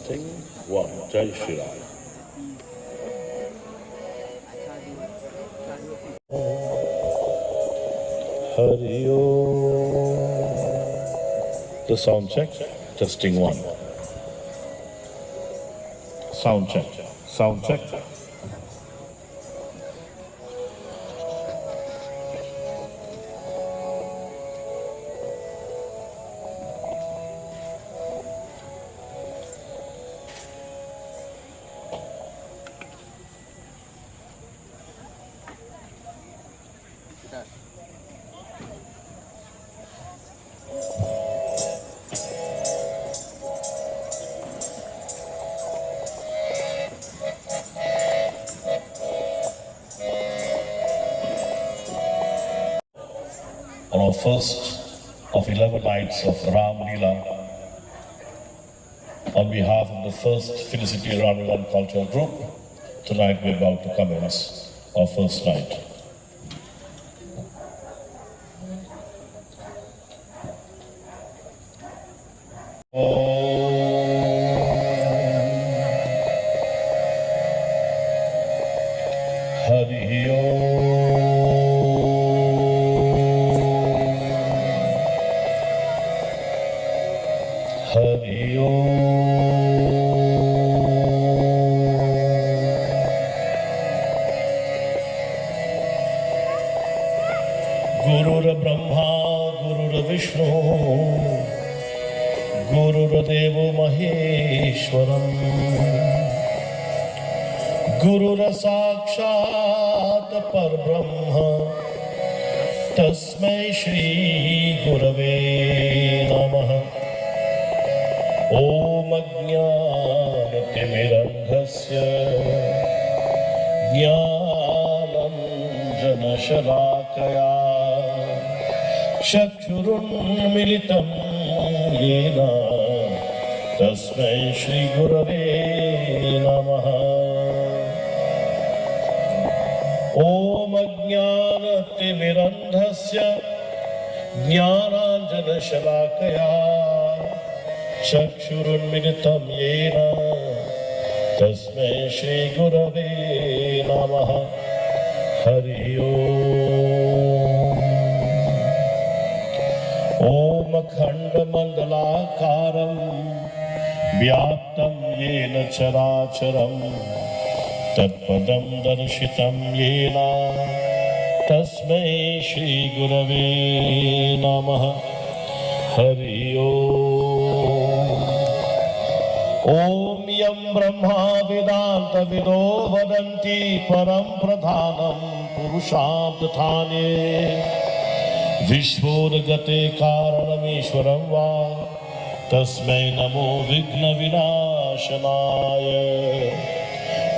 Testing. One. Jai Shri Ram. Hari Om. The sound check. Testing one. Sound check. Sound check. On our first of 11 nights of Ramleela, on behalf of the first Felicity Ramleela Cultural Group, tonight we're about to commence our first night. Hari Om. Hari Om. Gurur Brahma, Gurur Vishnu, Gurur Devo Maheshwaram, Gurur Sakshat Parbrahma, Tasmai Shri Gurave Namaha. Om Ajnana-timirandhasya Jnananjana-shalakaya Chakshurunmilitam yena Tasmai Shri Gurave Namaha. Om Ajnana-timirandhasya Jnananjana-shalakaya Chakshurunmilitam yena Tasmai Shri Gurave Namaha. Hari Om. Om Akhanda Mandalakaram Vyaptam yena Characharam Tatpadam Darshitam yena Tasmai Shri Gurave Namaha. Hari Om. Om Yam Brahma Vedanta Vido Vadanti Param Pradhanam Purusham Tathane Vishvodagate Karanam Ishwaram Va Tasmai Namo Vigna Vinashanaya.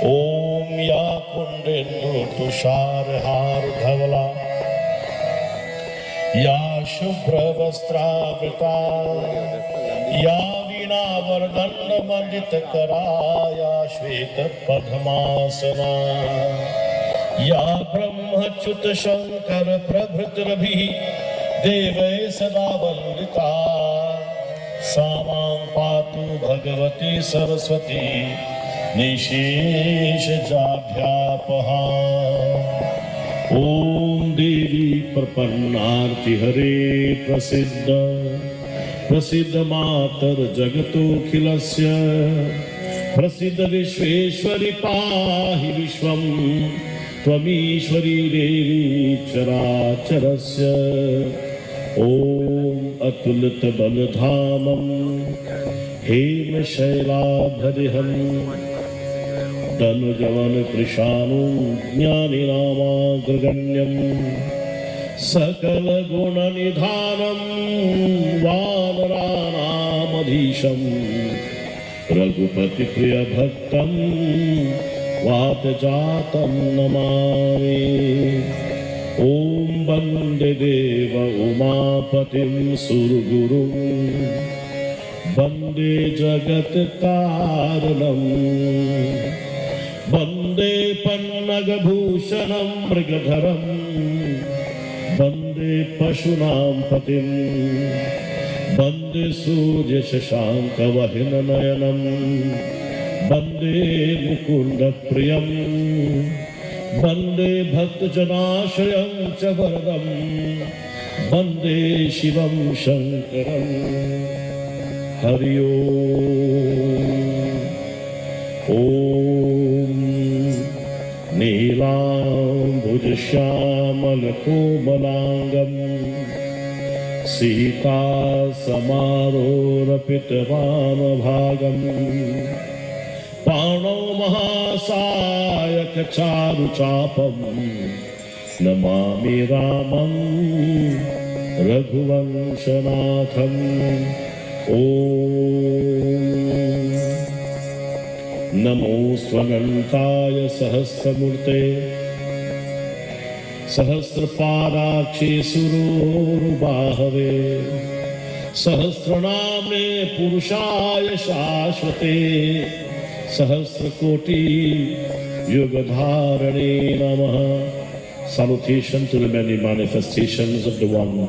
Om Ya Kundendu Tushar Har Dhavala Ya Shubhra Vastravrita Ya Vardhana Mandita Karaya Shveta Padmasana Ya Brahmachuta Shankara Prabhutirabhi Deve Sada Vandita Samam Patu Bhagavati Saraswati Nishesha Jadhyapaha. Om Devi Prapannarti Hare Prasiddha Prasiddha Matar Jagato Khilasya Prasiddha Vishweshwari Pahi Vishwam Tvamishwari Devi Characharasya. Om Atulita Baladhamam Hema Shailabhariham Danujavan Krishanum Jnani Rama Graganyam Sakala Guna Nidhanam Vanaranam Raghupati Priya Bhaktam Vatajatam Namami. Om Bande Deva Umapatim Surgurum Bande Jagat Karanam Bande Pannagabhushanam Mrigadharam Bande Pashunam Patim वन्दे सूर्यशशाङ्कवहिननयनं वन्दे मुकुन्दप्रियं वन्दे भक्तजनाश्रयं च वरदं वन्दे शिवं शङ्करं हरि ओम नीलाम्बुजश्यामलकोमलाङ्गं सीता समारोरपितवामभागं पाणौ महासायकचारुचापं नमामि रामं रघुवंशनाथम् ओम नमो स्वनन्ताय सहस्रमूर्ते सहस्रपादाक्षे सुरोरुबाहवे सहस्रनाम्ने पुरुषाय शाश्वते सहस्रकोटि युगधारणे नमः. Salutation to the many manifestations of the one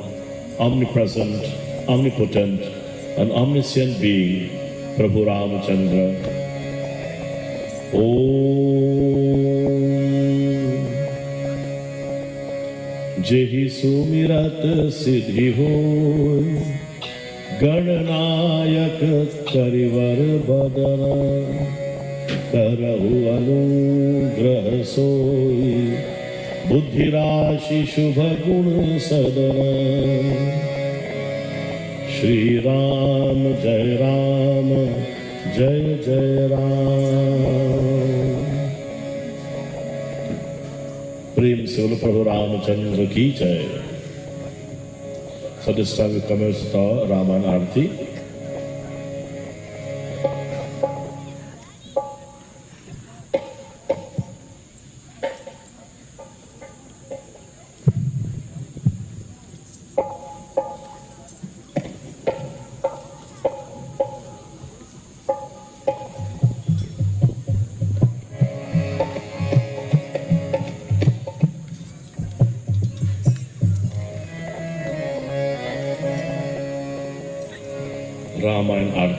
omnipresent, omnipotent and omniscient being, Prabhu Ramachandra. जेहि सुमिरत सिद्धि होय गणनायक करिवर बदन करहु अनुग्रह सोई बुद्धि राशि शुभ गुण सदन. श्री राम जय राम. प्रेम से बोलो प्रभु रामचंद्र की जय. So this time we commence the Ramana Arati.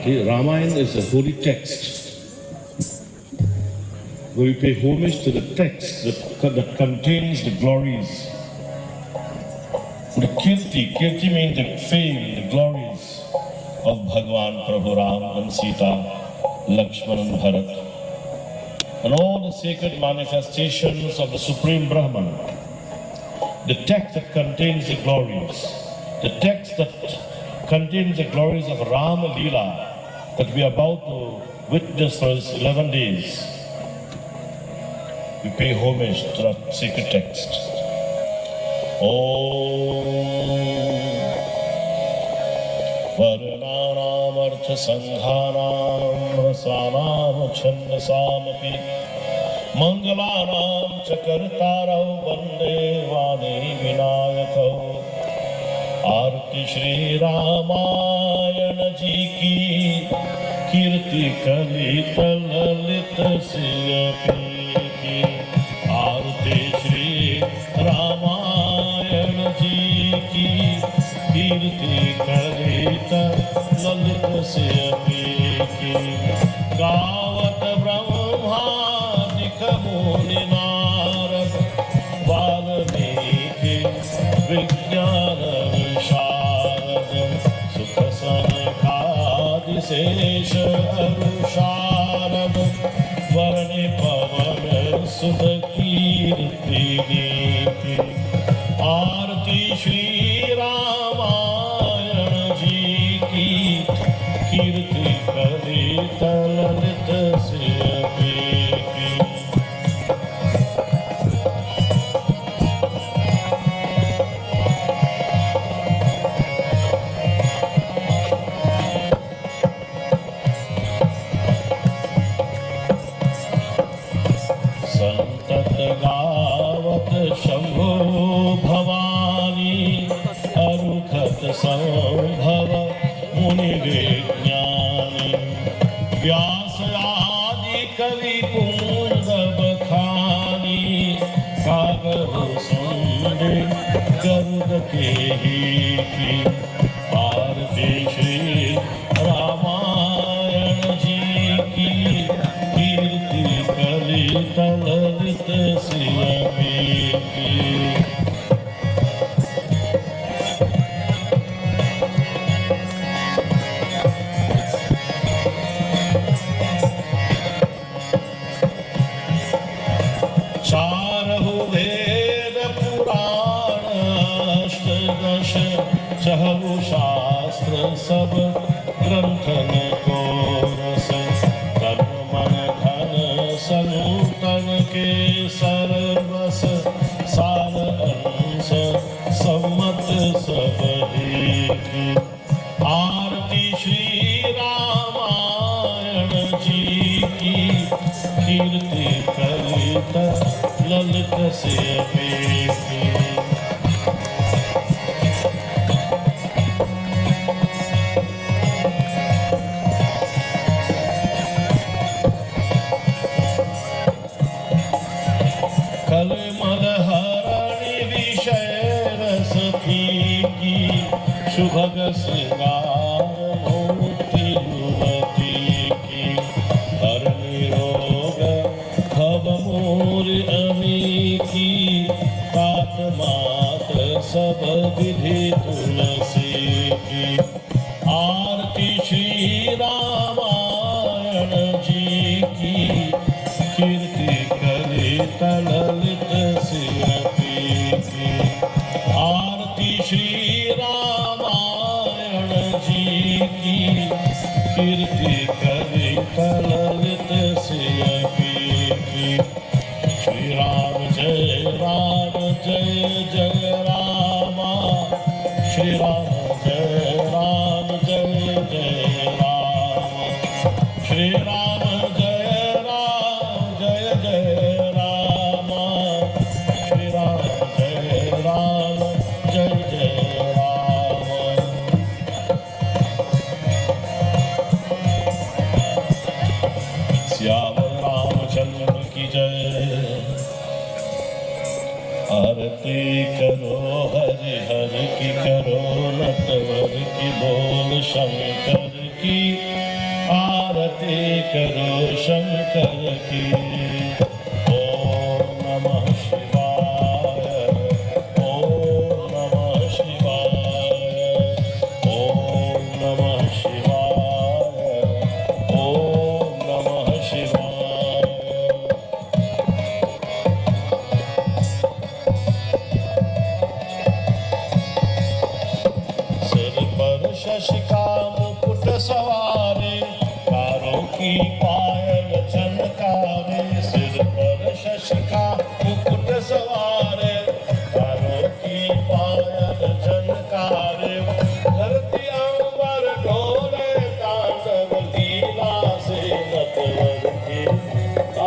Ramayana is a holy text where we pay homage to the text that contains the glories, the kirti means the fame, the glories of Bhagwan Prabhu Ram and Sita, Lakshman and Bharat, and all the sacred manifestations of the Supreme Brahman. The text that contains the glories, the text that contains the glories of Ramleela that we are about to witness for 11 days. We pay homage to that sacred text. Om Varnanam Artha Sanghanam Rasanam Chandasamati Mangalanam Chakartarau Vande Vani Vinayakau. आरती श्री रामायण जी की कीर्ति कलित ललित सिय की. आरती श्री रामायण जी की कीर्ति कलित ललित सिय की. गावत ब्रह्मादिक मुनि नारद वाल्मीकि विज्ञान शेष अरुषारद वर्णि पवन सुध कीर्ति दीप्ति. आरती श्री रामायण जी की कीर्ति कलित ललित सिय की. शंभो भवानी अरुखत संभव मुनि विज्ञानी व्यास आदि कवि पुंग बखानी कागर सुंदे गरुड़ के ही की. आरती सहु शास्त्र सब ग्रंथन को रस तन मन धन संतन के सर्वस सार अंश सम्मत सब की आरती श्री रामायण जी की कीर्ति कलित ललित से पेटी सुभग श्रृंगार मूर्ति युवती की हर निरोग भव मोर अमी की तात मात सब विधि तुलसी की आरती श्री रामायण जी की कीर्ति कलित ललित सिरपी की आरती श्री कीर्ति कलित ललित सियपी की श्री राम जय जय रामा श्री राम जय जय राम श्री राम जय जय रामा श्री राम जय जय आरती करो हरि हर की करो नटवर की बोल शंकर की आरती करो शंकर की ओम नमः शिवाय ओम नमः शिवाय ओम नमः शिवाय ओम नमः शिवाय शशिका मुकुट सवारे तारों की पायल चमकावे सिर पर शशिका मुकुट सवारे तारों की पायल चमकावे धरती अंबर डोले तांडव लीला से नटवर की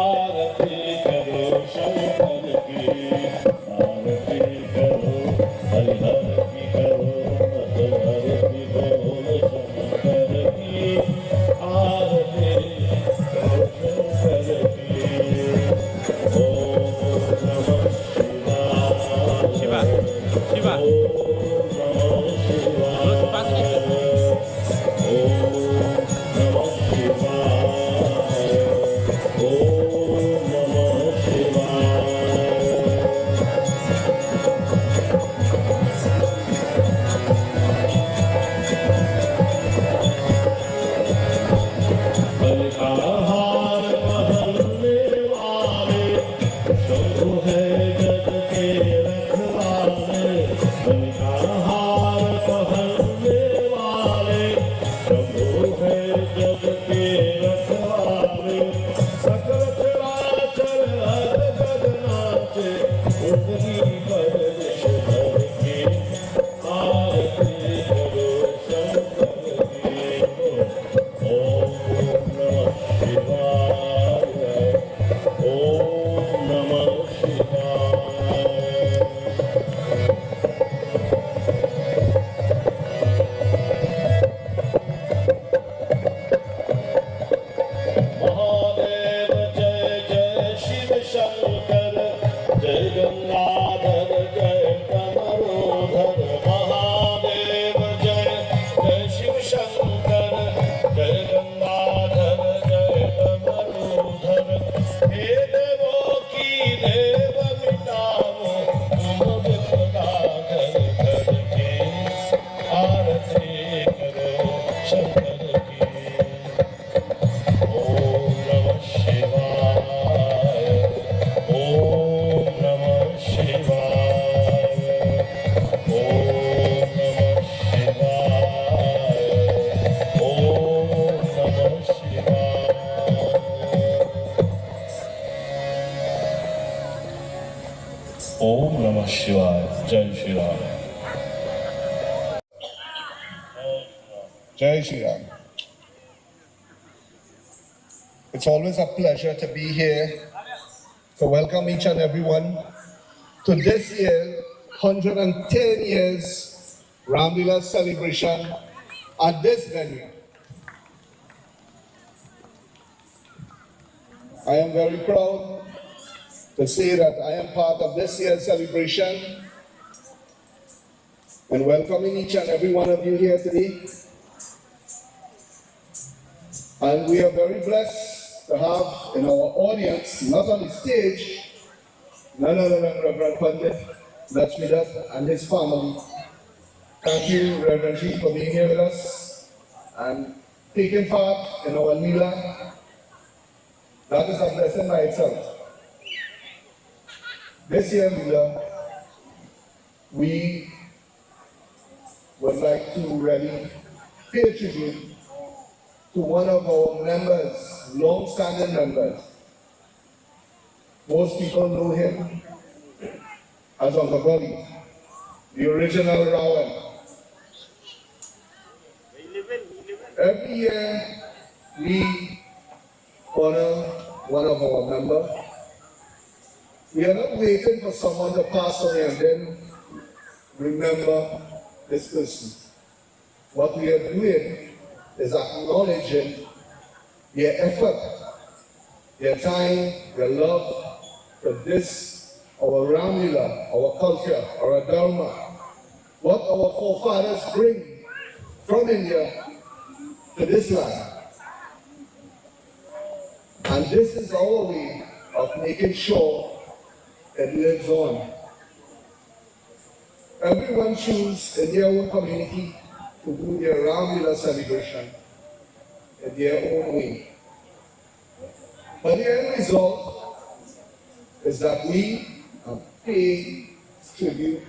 आरती करो शंकर की आरती करो हरिहर की करो नटवर की बोल Jai Shri Ram. It's always a pleasure to be here to welcome each and everyone to this year, 110 years Ramleela celebration at this venue. I am very proud to say that I am part of this year's celebration and welcoming each and every one of you here today. And we are very blessed to have in our audience, not on the stage, none other than Reverend Pandit Lakshmidat and his family. Thank you, Reverend Ji, for being here with us and taking part in our Leela. That is a blessing by itself. This year, Leela, we would like to really pay tribute to one of our members, long-standing members. Most people know him as Uncle Bobby, the original Ravana. Every year we honor one of our members. We are not waiting for someone to pass away and then remember this person. What we are doing is acknowledging their effort, their time, their love for this, our Ramleela, our culture, our Dharma, what our forefathers bring from India to this land. And this is our way of making sure it lives on. Everyone chooses in their own community to do their Ramleela celebration in their own way. But the end result is that we pay tribute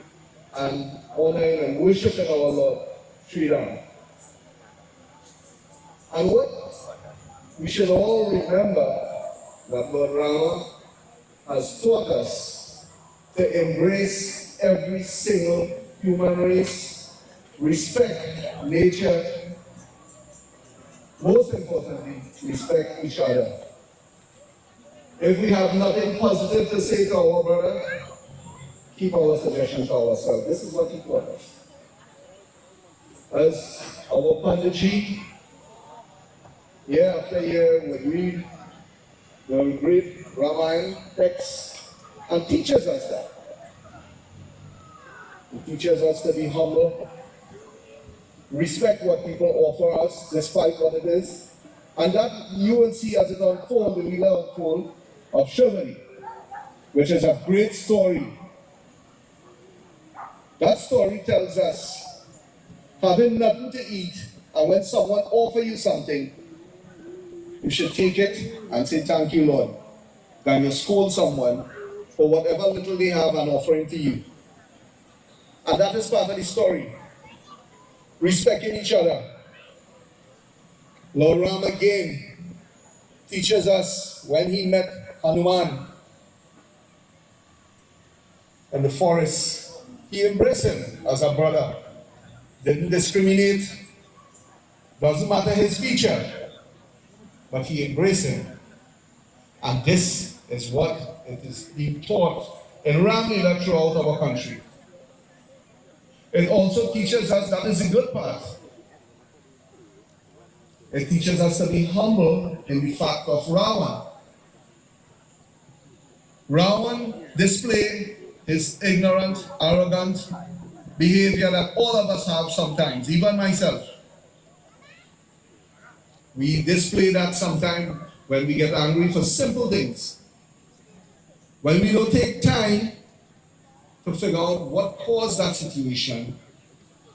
and honoring and worshiping our Lord Sri Ram. And what we should all remember that Lord Rama has taught us to embrace every single human race, respect nature, most importantly, respect each other. If we have nothing positive to say to our brother, keep our suggestions to ourselves. This is what he taught us. As our Panditji, year after year, would read the great Ramayana text and teaches us that. He teaches us to be humble, respect what people offer us despite what it is, and that you will see as it unfolds, the Leela unfold of chivalry, which is a great story. That story tells us having nothing to eat, and when someone offers you something, you should take it and say, "Thank you, Lord." Then you scold someone for whatever little they have and offering to you. And that is part of the story. Respecting each other. Lord Rama again teaches us when he met Hanuman in the forest, he embraced him as a brother. Didn't discriminate. Doesn't matter his feature, but he embraced him. And this is what it is being taught in Ramleela throughout our country. It also teaches us, that is the good part. It teaches us to be humble in the fact of Ravana. Ravana displayed his ignorant, arrogant behavior that all of us have sometimes, even myself. We display that sometimes when we get angry for simple things. When we don't take time to figure out what caused that situation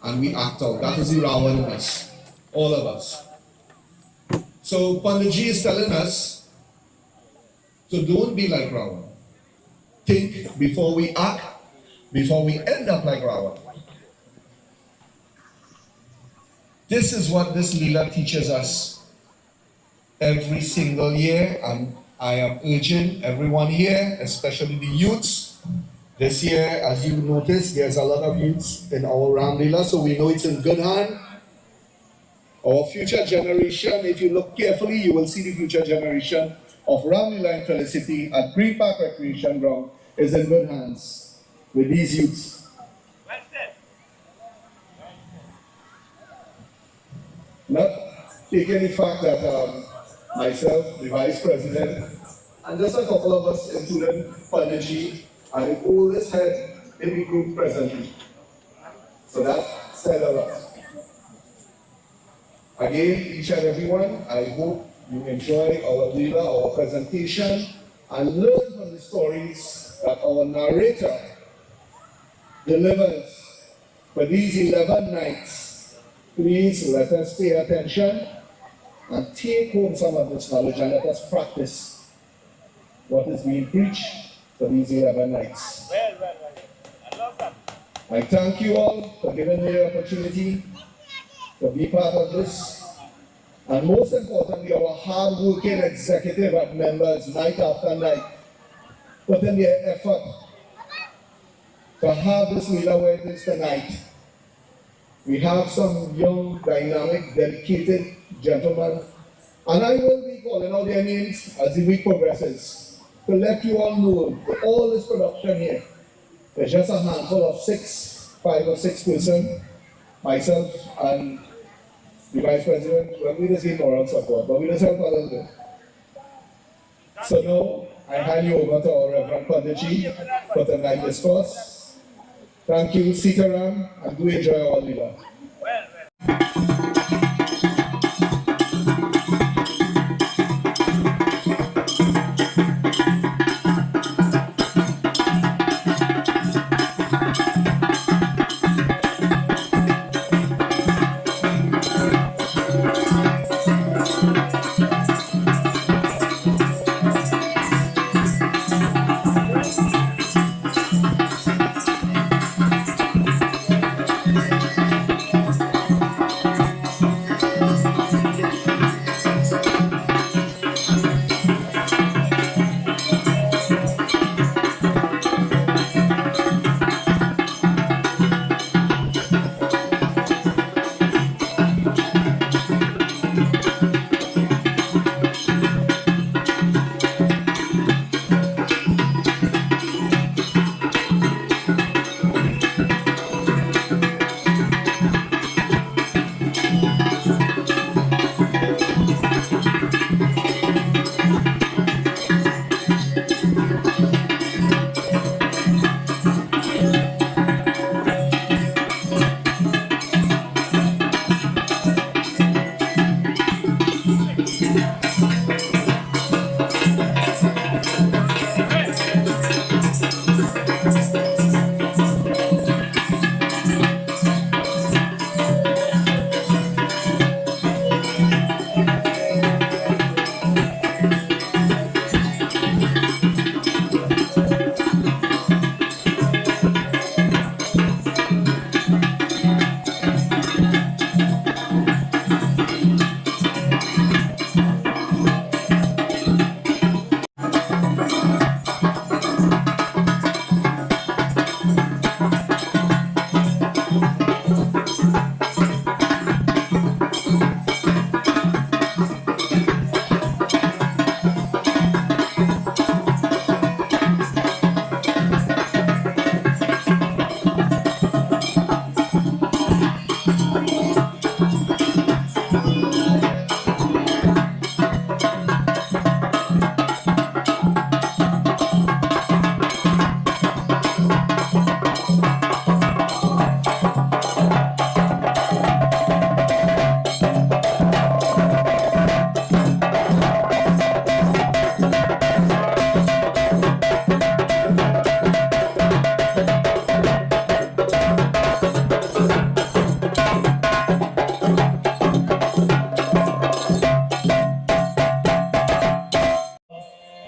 and we act out. That is the Ravana in us, all of us. So Panditji is telling us to don't be like Ravana. Think before we act, before we end up like Ravana. This is what this Leela teaches us every single year, and I am urging everyone here, especially the youths. This year, as you notice, there's a lot of youths in our Ramleela, so we know it's in good hand. Our future generation, if you look carefully, you will see the future generation of Ramleela and Felicity at Green Park Recreation Ground is in good hands with these youths. Not taking the fact that myself, the Vice President, and just a couple of us, including Pandiji, are the oldest head in the group presently. So that said a lot. Again, each and everyone, I hope you enjoy our Leela, our presentation, and learn from the stories that our narrator delivers for these 11 nights. Please let us pay attention and take home some of this knowledge and let us practice what is being preached for these 11 nights. I love that. I thank you all for giving me the opportunity to be part of this. And most importantly, our hard-working executive and members, night after night, put in their effort to have this Leela where it is tonight. We have some young, dynamic, dedicated gentlemen, and I will be calling out their names as the week progresses to let you all know that all this production here is just a handful of 5 or 6 persons, myself and the Vice President. Well, we just need moral support, but we just help a little bit. So now I hand you over to our Reverend Pandiji for tonight's discourse. Thank you, Sitaram, and do enjoy our Leela.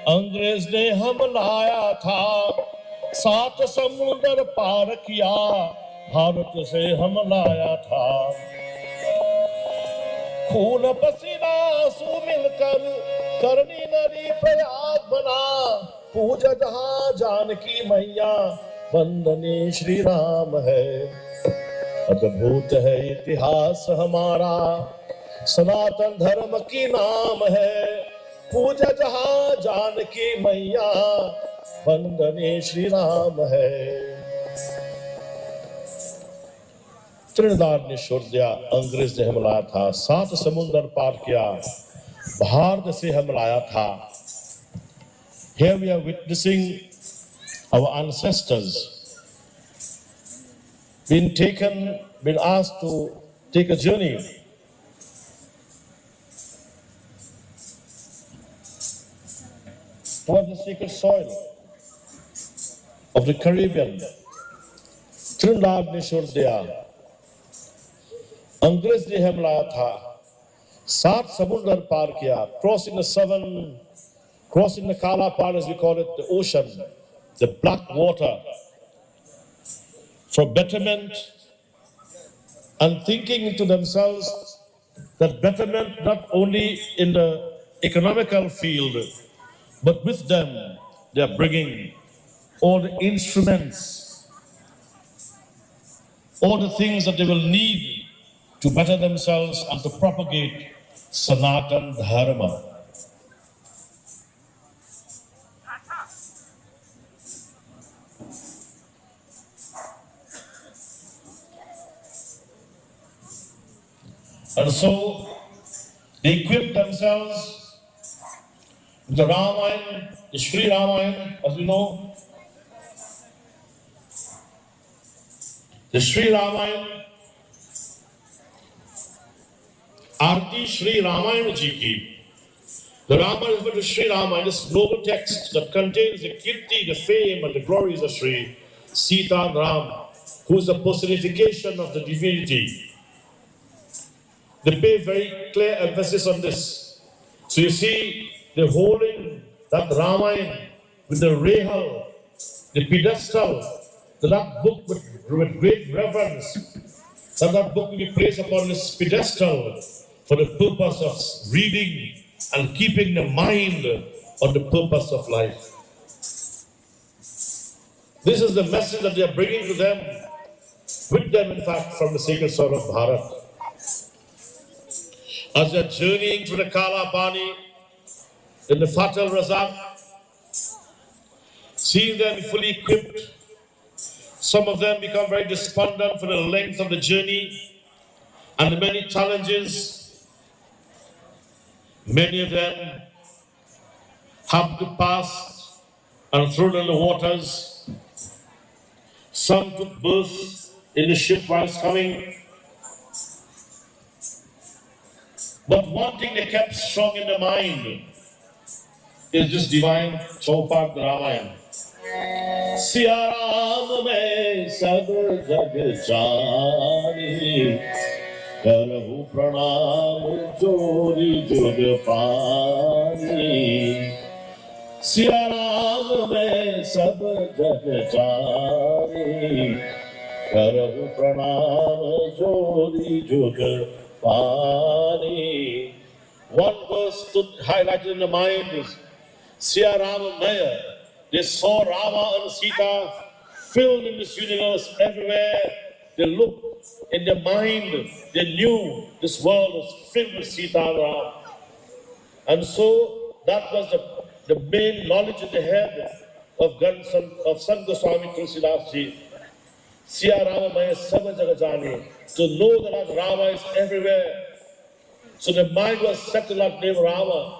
अंग्रेज ने हमलाया था, 7 समुंदर पार किया, भारत से हमलाया था। खून पसीना आंसू मिलकर करनी नदी प्रयाग बना, पूजा जहां जानकी मैया, वंदनीय श्री राम है। अद्भुत है इतिहास हमारा, सनातन धर्म की नाम है, पूजा जहां जानकी मैया, वंदने श्री राम है। तृणदार ने छोड़ दिया, अंग्रेज ने हमलाया था, 7 समुंदर पार किया, भारत से हमलाया था। Here we are witnessing our ancestors been asked to take a journey towards the sacred soil of the Caribbean. Trinidad ने छोड़ दिया, अंग्रेज ने हमलाया था, 7 समुंदर पार किया, crossing the Kala Part, as we call it, the ocean, the black water, for betterment, and thinking to themselves that betterment not only in the economical field, but with them they are bringing all the instruments, all the things that they will need to better themselves and to propagate Sanatan Dharma. And so they equipped themselves with the Ramayana, the Sri Ramayana, as we know. The Sri Ramayana, Arti Sri Ramayana Ji ki. The Ramayana is but the Sri Ramayana, this noble text that contains the kirti, the fame, and the glories of Sri Sita and Ram, who is the personification of the divinity. They pay very clear emphasis on this. So you see, they're holding that Ramayana with the Rehal, the pedestal, that book with great reverence, that book will be placed upon this pedestal for the purpose of reading and keeping the mind on the purpose of life. This is the message that they are bringing to them, with them in fact, from the sacred soil of Bharat. As they are journeying through the Kala Pani in the Fatal Razak, seeing them fully equipped, some of them become very despondent for the length of the journey and the many challenges. Many of them have to pass and thrown in the waters. Some took birth in the ship whilst coming. But one thing they kept strong in their mind is this divine Chaupak Ramayana. Siya Ram mein sab jag jani, karahu pranam jori jog pani. Siya Ram mein sab jag jani, karahu pranam jori jog pani. One verse stood highlighted in the mind is Siya Rama Maya. They saw Rama and Sita filled in this universe everywhere. They looked in their mind, they knew this world was filled with Sita and Rama. And so that was the main knowledge in the head of Sant Goswami Tulsidas Ji. Siya Rama Maya Saba Jagajani. To know that Rama is everywhere. So the mind was set to that name Rama.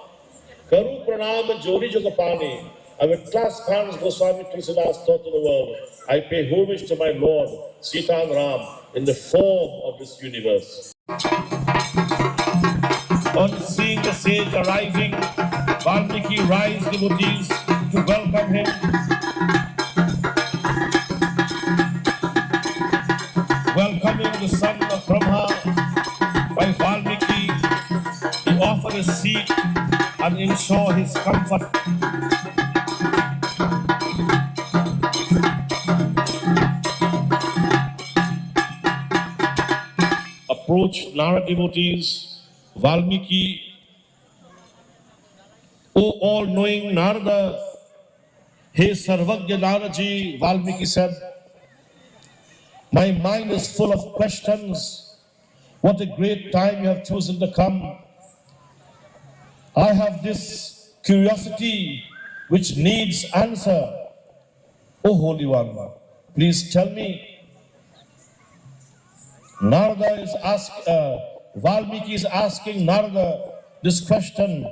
Karu Pranam Jori Jogapani. I will clasp hands, Goswami Tulsidas taught to the world. I pay homage to my Lord, Sita and Ram, in the form of this universe. On seeing the sage arriving, Valmiki raised devotees to welcome him. Welcoming the son of Brahma by Valmiki, he offered a seat and ensure his comfort. Approached Nara devotees, Valmiki, O all-knowing Narada, Hey Sarvagya Naraji, Valmiki said, my mind is full of questions What a great time you have chosen to come. I have this curiosity which needs answer. O Holy One, please tell me. Valmiki is asking Narada this question.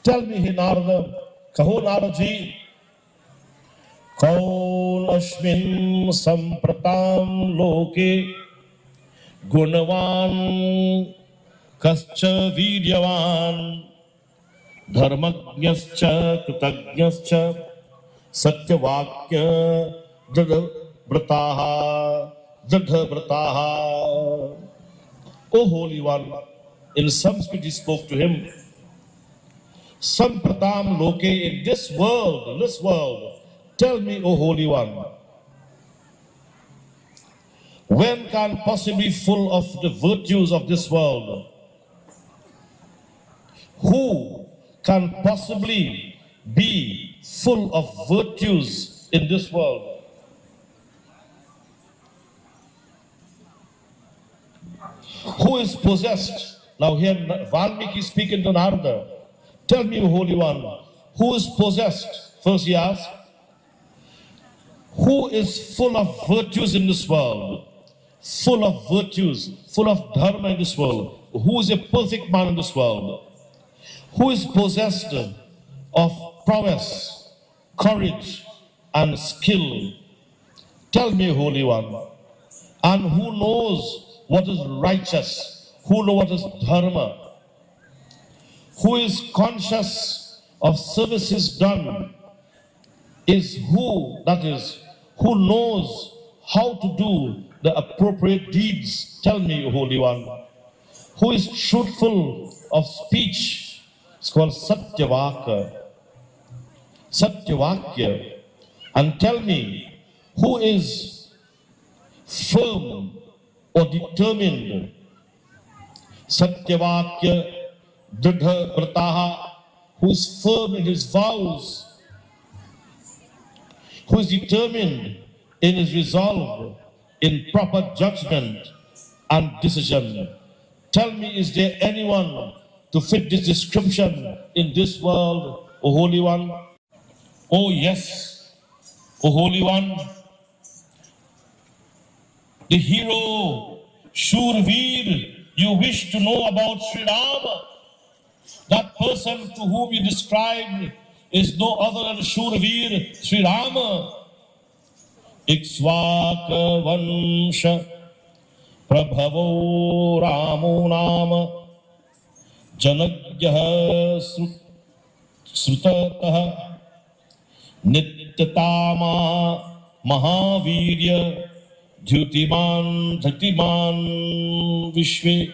Tell me, he Narada, kaho Narada ji, kaun ashmin sampratam loke gunavan kascha vidyavan dharmajnascha kritajnascha satyavakya dridhavrataha. O Holy One, in Sanskrit he spoke to him, Sampratam loke, in this world, tell me, O Holy One, when can possibly full of the virtues of this world? Who can possibly be full of virtues in this world? Who is possessed? Now here Valmiki is speaking to Narada. Tell me, O Holy One, who is possessed? First he asked, who is full of virtues in this world? Full of virtues, full of dharma in this world. Who is a perfect man in this world? Who is possessed of prowess, courage, and skill? Tell me, Holy One. And who knows what is righteous? Who knows what is dharma? Who is conscious of services done? Who knows how to do the appropriate deeds? Tell me, Holy One. Who is truthful of speech? It's called Satyavaka. Satyavakya. And tell me, who is firm or determined? Satyavakya dridhavrataha. Who is firm in his vows? Who is determined in his resolve, in proper judgment and decision? Tell me, is there anyone to fit this description in this world, O Holy One? Oh yes, O Holy One, the hero, Shurveer, you wish to know about Sri Rama. That person to whom you described is no other than Shurveer, Sri Rama. Ikshvaka Vansha Prabhavo Ramo Nama Janagyaha Srutataha Nityatama Mahavirya Dhyutiman Vishwe.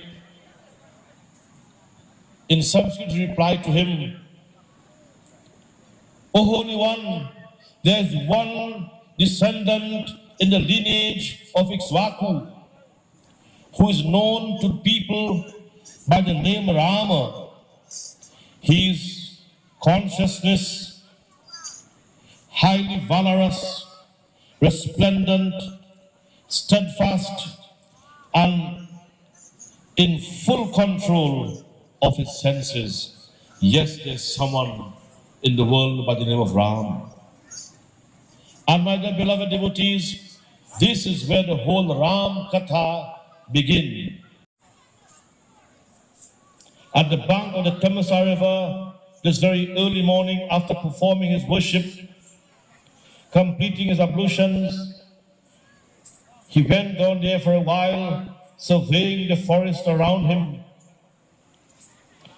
In Sanskrit, he replied to him, O Holy One, there is one descendant in the lineage of Ikshvaku who is known to people by the name Rama. His consciousness, highly valorous, resplendent, steadfast, and in full control of his senses. Yes, there's someone in the world by the name of Ram. And my dear beloved devotees, this is where the whole Ram Katha begins. At the bank of the Tamasa River, this very early morning, after performing his worship, completing his ablutions, he went down there for a while, surveying the forest around him,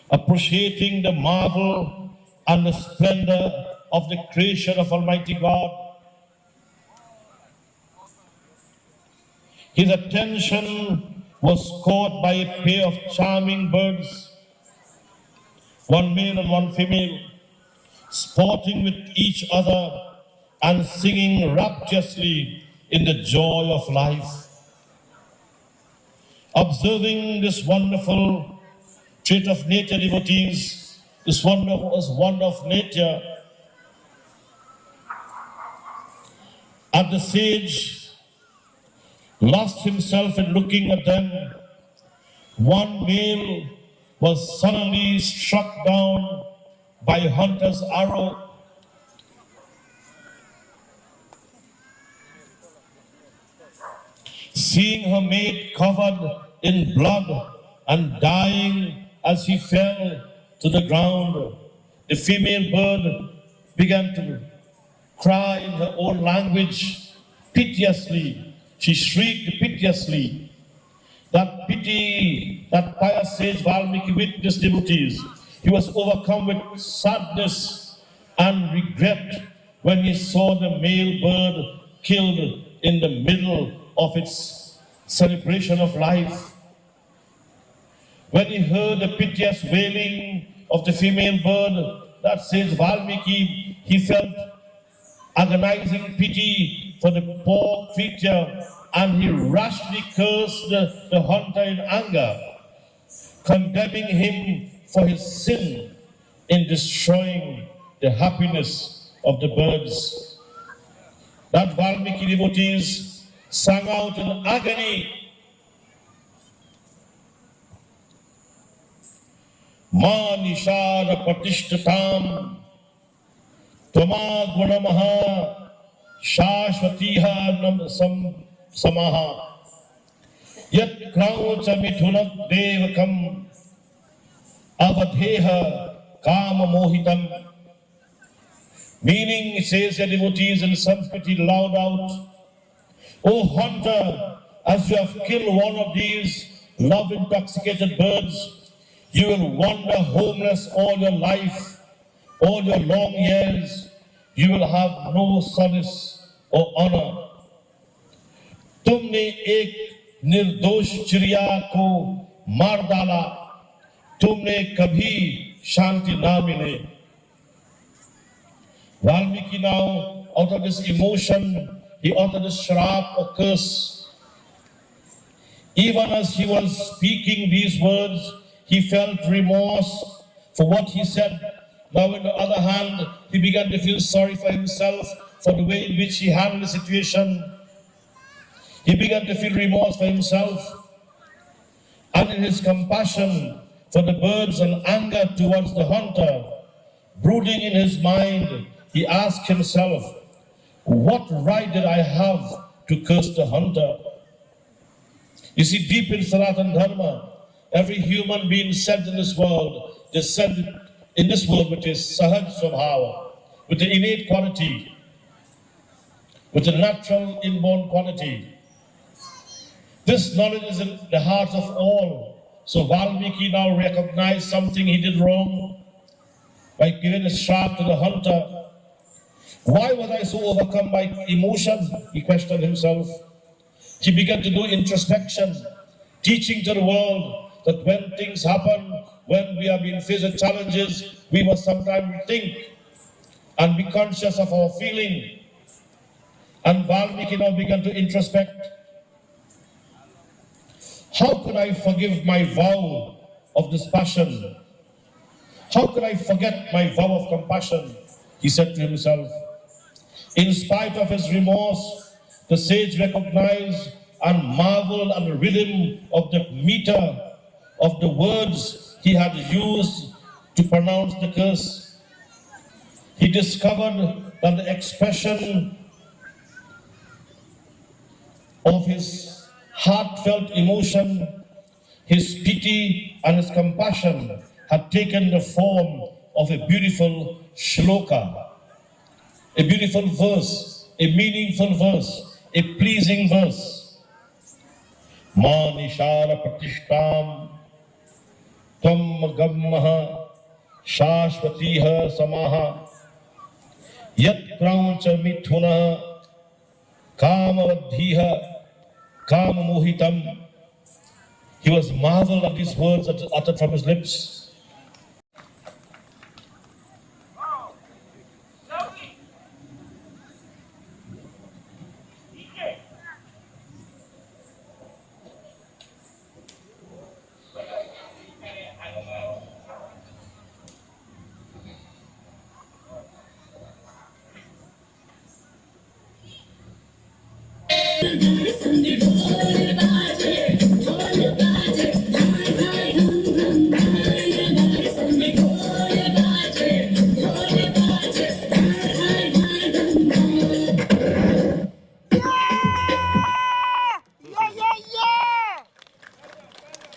appreciating the marvel and the splendor of the creation of Almighty God. His attention was caught by a pair of charming birds, one male and one female, sporting with each other and singing rapturously in the joy of life. Observing this wonderful trait of nature, devotees, this wonder of nature, and the sage lost himself in looking at them, One male was suddenly struck down by a hunter's arrow. Seeing her mate covered in blood and dying as he fell to the ground, the female bird began to cry in her own language piteously. She shrieked piteously. That pity, that pious sage Valmiki witnessed devotees. He was overcome with sadness and regret when he saw the male bird killed in the middle of its celebration of life. When he heard the piteous wailing of the female bird, that sage Valmiki, he felt agonizing pity for the poor creature, and he rashly cursed the hunter in anger, condemning him for his sin in destroying the happiness of the birds. That Valmiki devotees sang out in agony, Ma nishara patishtatam Tvama gunamaha shashvatiha nam samaha yat kraucha mithunat devakam avadheha kama mohitam. Meaning, it says the devotees in Sanskrit loud out, O hunter, as you have killed one of these love-intoxicated birds, you will wander homeless all your life. All your long years, you will have no solace or honor. तुमने एक निर्दोष चिड़िया को मार डाला, तुमने कभी शांति ना मिले. Valmiki now, out of this emotion, he uttered a shrap or curse. Even as he was speaking these words, he felt remorse for what he said. Now, on the other hand, he began to feel sorry for himself for the way in which he handled the situation. He began to feel remorse for himself. And in his compassion for the birds and anger towards the hunter, brooding in his mind, he asked himself, what right did I have to curse the hunter? You see, deep in Sanatana Dharma, every human being sent in this world, they sent in this world which is Sahaj Swabhava, with the innate quality, with the natural inborn quality. This knowledge is in the hearts of all. So Valmiki now recognized something he did wrong by giving a shrap to the hunter. Why was I so overcome by emotion? He questioned himself. He began to do introspection, teaching to the world that when things happen, when we are being faced with challenges, we must sometimes think and be conscious of our feeling. And Valmiki now began to introspect. How could I forgive my vow of dispassion? How could I forget my vow of compassion? He said to himself. In spite of his remorse, the sage recognized and marveled at the rhythm of the meter of the words he had used to pronounce the curse. He discovered that the expression of his heartfelt emotion, his pity and his compassion had taken the form of a beautiful shloka, a beautiful verse, a meaningful verse, a pleasing verse. Ma nishara pratishtam tam gammaha shashvatiha samaha yat krauncha mithuna kamavadhiha kamamohitam. He was marveled at these words uttered from his lips.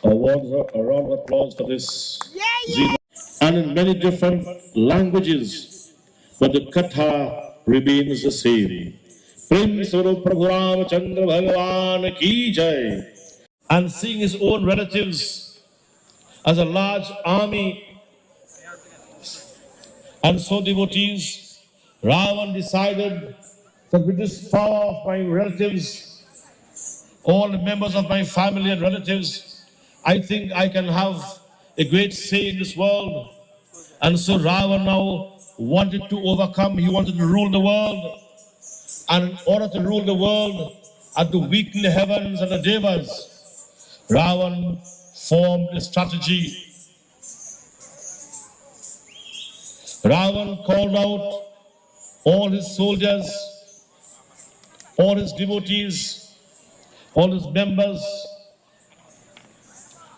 A round of applause for this. And in many different languages, but the katha remains the same. Prem Swarup Prabhu Ramachandra Bhagavan ki jai. And seeing his own relatives as a large army and so devotees, Ravana decided that with this power of my relatives, all the members of my family and relatives, I think I can have a great say in this world. And so Ravana now wanted to overcome, he wanted to rule the world. And in order to rule the world and to weaken the heavens and the devas, Ravana formed a strategy. Ravana called out all his soldiers, all his devotees, all his members,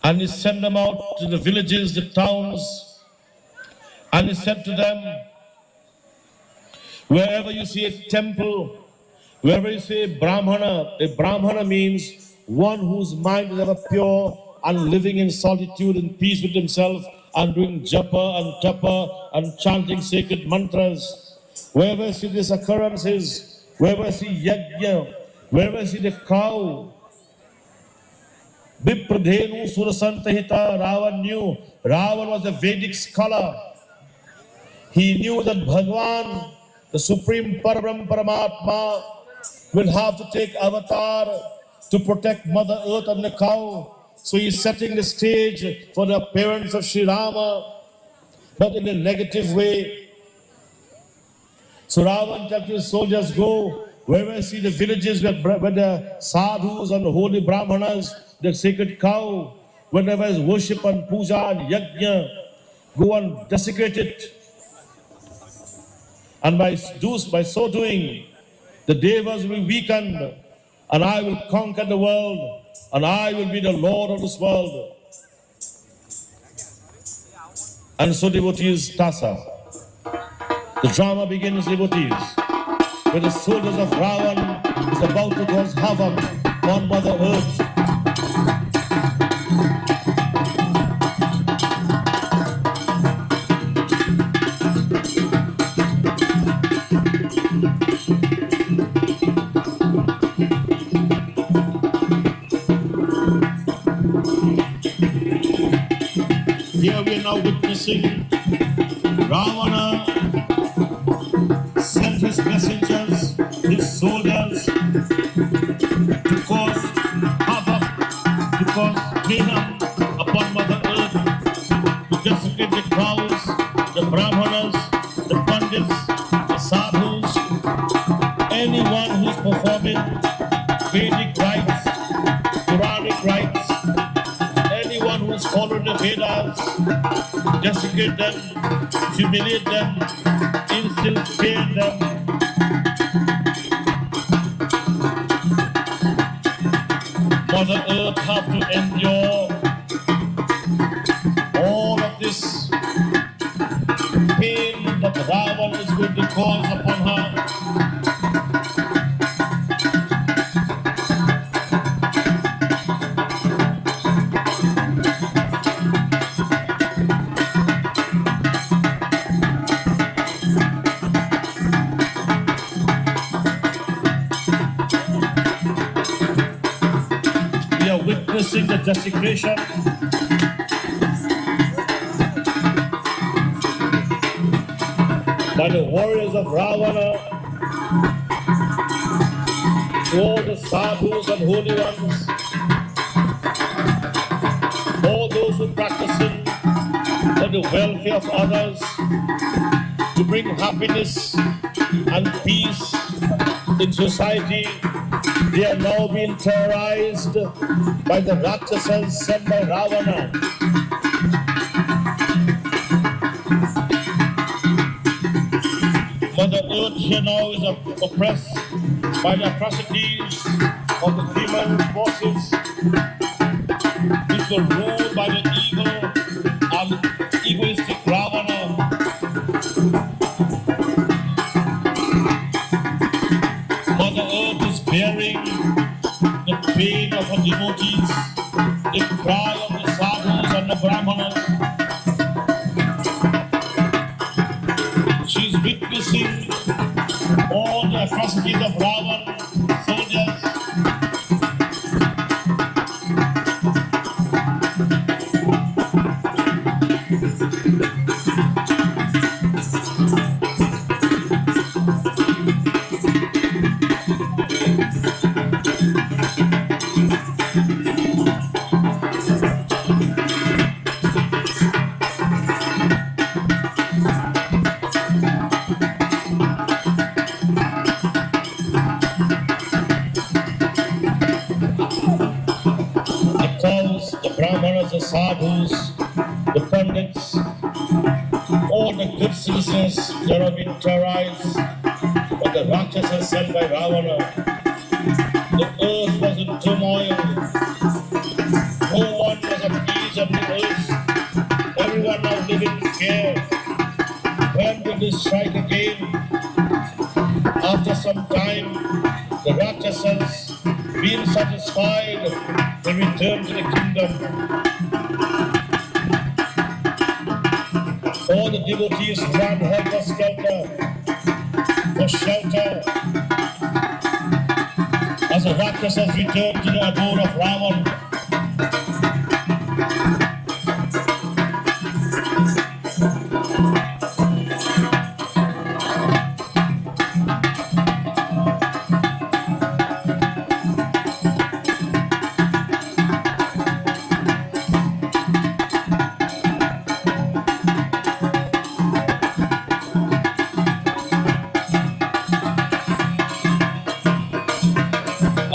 and he sent them out to the villages, the towns, and he said to them, wherever you see a temple, wherever you see a Brahmana means one whose mind is ever pure and living in solitude and peace with himself and doing japa and tapa and chanting sacred mantras. Wherever you see these occurrences, wherever you see yajna, wherever you see the cow, Vipradhenu Surasantahita, Ravana knew. Ravana was a Vedic scholar. He knew that Bhagwan, the Supreme Parabrahm Paramatma, will have to take avatar to protect Mother Earth and the cow. So he's setting the stage for the appearance of Sri Rama, but in a negative way. So Ravana tells his soldiers, go wherever you see the villages where the sadhus and the holy brahmanas, the sacred cow, whenever is worship and puja and yajna, go and desecrate it. And by so doing, the devas will be weakened, and I will conquer the world, and I will be the Lord of this world. And so devotees tasa. The drama begins, devotees, where the soldiers of Ravana is about to cause havoc on Mother Earth. Here we are now witnessing Ravana sent his messengers, his soldiers, to cause havoc, to cause mayhem upon Mother Earth, to desecrate the cows, the brahmanas, the pandits, the sadhus, anyone who is performing Vedic rites, Quranic rites, anyone who is following the Vedas, desecrate them, humiliate them, instill fear in them. Mother Earth have to endure all of this pain that Ravana is going to cause upon her. Witnessing the desecration by the warriors of Ravana to all the sadhus and holy ones, all those who practicing for the welfare of others, to bring happiness and peace in society. They are now being terrorized by the Rakshasas sent by Ravana. Mother Earth here now is oppressed by the atrocities of the demon forces, which were ruled by the evil and egoistic Ravana. Mother Earth is bearing the pain of her devotees, the cry of the atrocities of Ravana soldiers. The cows, the brahmanas, the sadhus, the pandits, all the good citizens that have been terrorized by the Rakshasas sent by Ravana. The earth was in turmoil. No one was at ease on the earth. Everyone now living in fear. When will this strike again? After some time, the Rakshasas, being satisfied, they returned to the kingdom. All the devotees ran helter-skelter for shelter as the Rakshasas returned to the abode of Ravana.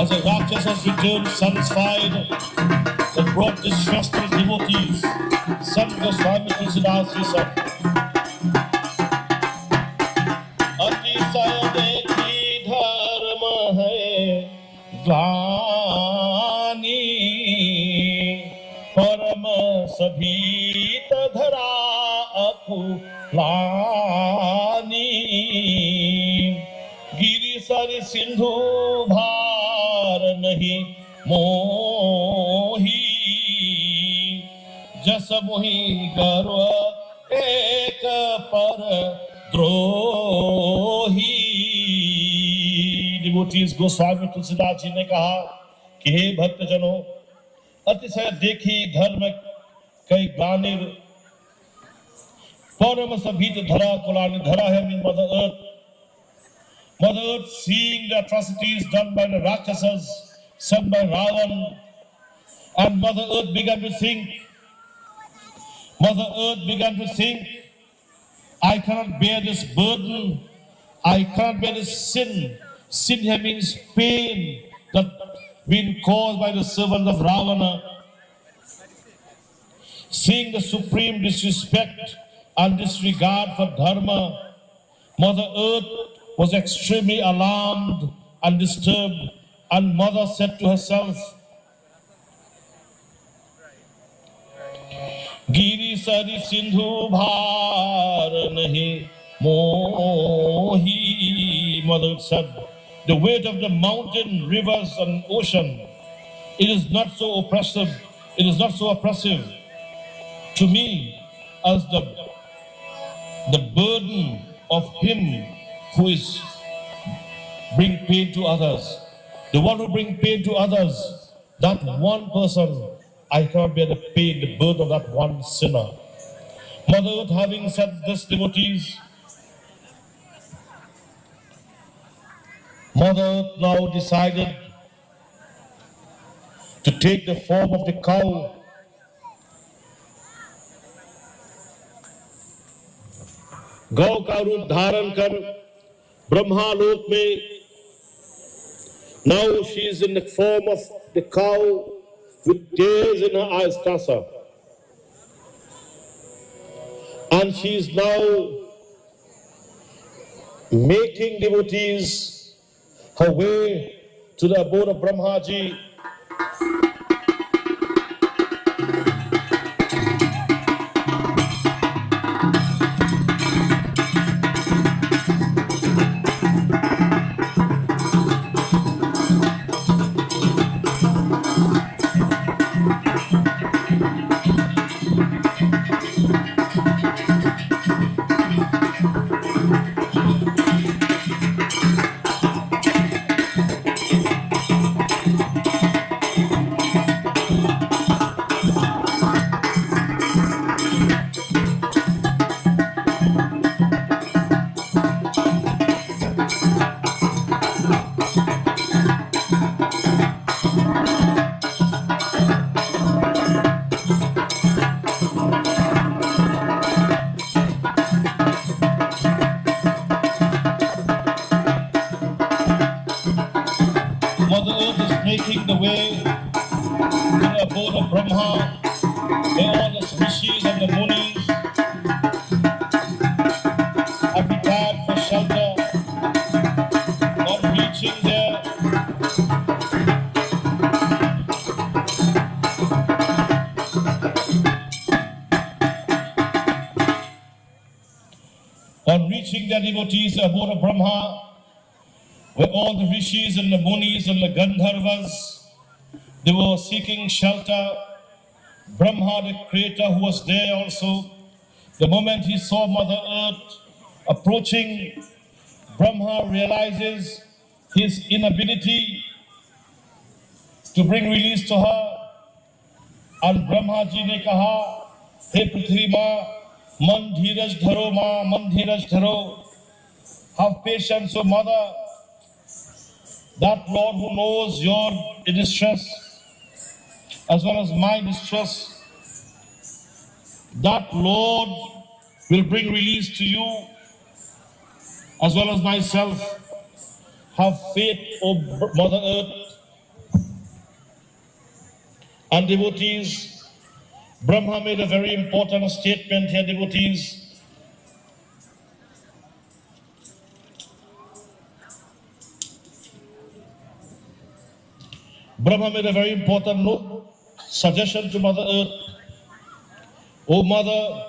As the Rakshasas returned satisfied, they brought distress to the devotees. Sant Goswami Tulsidas ji said, Atisaya dekhi dharma hai glani parama sabhita dhara akulani giri sari sindhu bhar nahi mohi जस मोहि गर्व एक पर द्रोही. Devotees Goswami Tulsidas ji ने कहा कि हे भक्तजनों, अतिशय देखी धर्म कई ग्लानिर परम सभीत धरा कुलानि. धरा है means Mother Earth. Mother Earth, seeing the atrocities done by the Rakshasas sent by Ravana, and Mother Earth began to think. Mother Earth began to think, I cannot bear this burden. I cannot bear this sin. Sin here means pain that been caused by the servants of Ravana. Seeing the supreme disrespect and disregard for dharma, Mother Earth was extremely alarmed and disturbed, and Mother said to herself, Giri sari sindhu bhar nahi mohi. Mother said, the weight of the mountain, rivers and ocean, it is not so oppressive, it is not so oppressive to me as the burden of him who is bring pain to others. The one who bring pain to others, that one person, I cannot bear the pain, the burden of that one sinner. Mother Earth, having said this, devotees, Mother Earth now decided to take the form of the cow. गौ का रूप धारण कर ब्रह्मालोक में, now she is in the form of the cow with tears in her eyes, Tasa. And she is now making devotees her way to the abode of Brahmaji. all the rishis and the munis have prepared for shelter. On reaching there, devotees, the abode of Brahma, where all the rishis and the munis and the Gandharvas, they were seeking shelter. Brahma, the creator, who was there also, the moment he saw Mother Earth approaching, Brahma realizes his inability to bring release to her. And Brahma ji ne kaha, "Hey Prithvi Ma, man dheeraj dharo ma, man dheeraj dharo." Have patience, O Mother. That Lord who knows your distress as well as my distress, that Lord will bring release to you as well as myself. Have faith, O Mother Earth. And devotees, Brahma made a very important statement here, devotees. Brahma made a very important suggestion to Mother Earth. O Mother,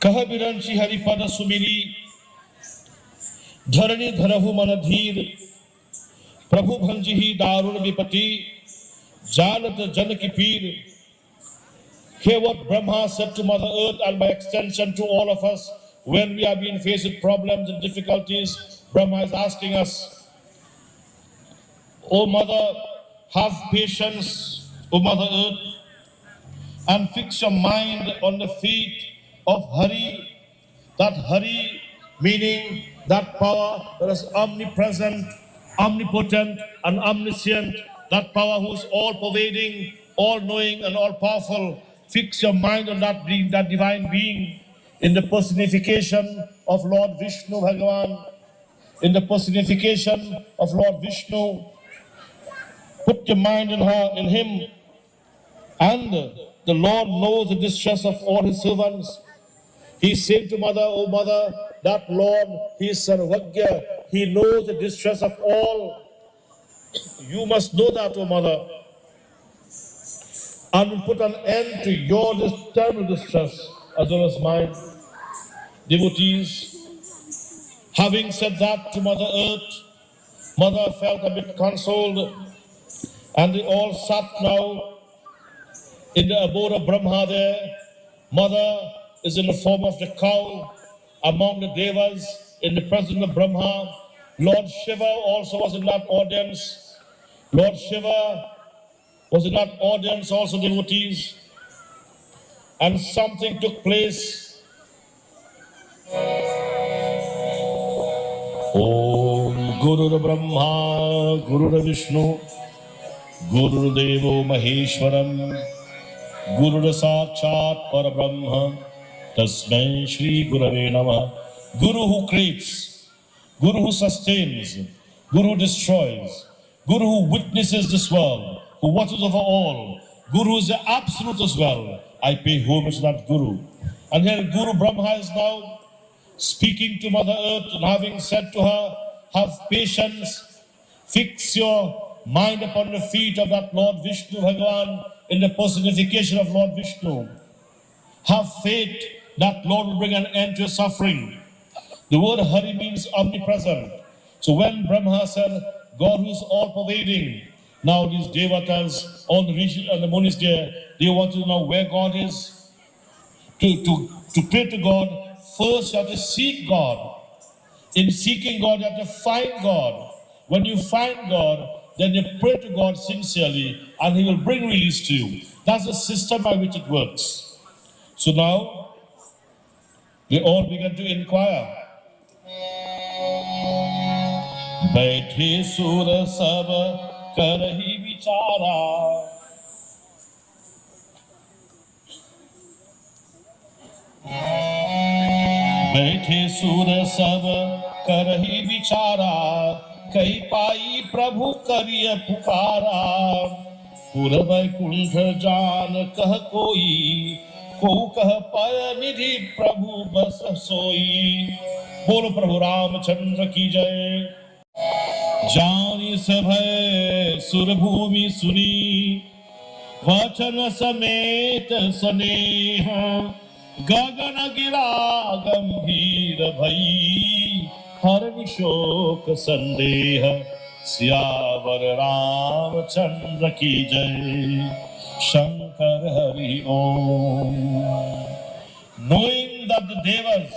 kaha biranchi haripada sumiri, dharani dharahu manadhir, prabhu bhanjihi darun vipati, janat janaki peer. Hear what Brahma said to Mother Earth, and by extension to all of us, when we are being faced with problems and difficulties. Brahma is asking us, O Mother, have patience, O Mother Earth, and fix your mind on the feet of Hari. That Hari meaning that power that is omnipresent, omnipotent, and omniscient. That power who is all-pervading, all-knowing, and all-powerful. Fix your mind on that being, that divine being, in the personification of Lord Vishnu Bhagavan, in the personification of Lord Vishnu. Put your mind in her, in him, and the Lord knows the distress of all his servants. He said to Mother, O Mother, that Lord, he is Sarvagya, he knows the distress of all. You must know that, O Mother, and will put an end to your terrible distress as well as mine. Devotees, having said that to Mother Earth, Mother felt a bit consoled. And they all sat now in the abode of Brahma there. Mother is in the form of the cow among the devas in the presence of Brahma. Lord Shiva also was in that audience. Lord Shiva was in that audience also, devotees. And something took place. Om Guru Brahma, Guru Vishnu, Guru Devo Maheshwaram, Guru Sakshat Parabrahma, Tasmai Shri Gurave Namah. Guru who creates, Guru who sustains, Guru who destroys, Guru who witnesses this world, who watches over all. Guru is the absolute as well. I pay homage to that Guru. And here Guru Brahma is now speaking to Mother Earth and having said to her, have patience, fix your mind upon the feet of that Lord Vishnu Bhagavan in the personification of Lord Vishnu. Have faith that Lord will bring an end to your suffering. The word Hari means omnipresent. So when Brahma said, God who is all-pervading, now these devatas, all the rishis and the munis there, they want to know where God is. To pray to God, first you have to seek God. In seeking God, you have to find God. When you find God, then you pray to God sincerely, and he will bring release to you. That's the system by which it works. So now, they all began to inquire. Baithe sura sab karahi vichara. Baithe sura sab karahi vichara. कही पाई प्रभु करिय पुकारा पुर वैकुंठ जान कह कोई, को कह पाय निधि प्रभु बस सोई। बोलो प्रभु रामचंद्र की जय। जानी सभय सुर भूमि सुनी, वचन समेत स्नेह, गगन गिरा गंभीर भई, हर शोक संदेह। सियावर रामचंद्र की जय। Shankar Hari Om. Knowing that the devas,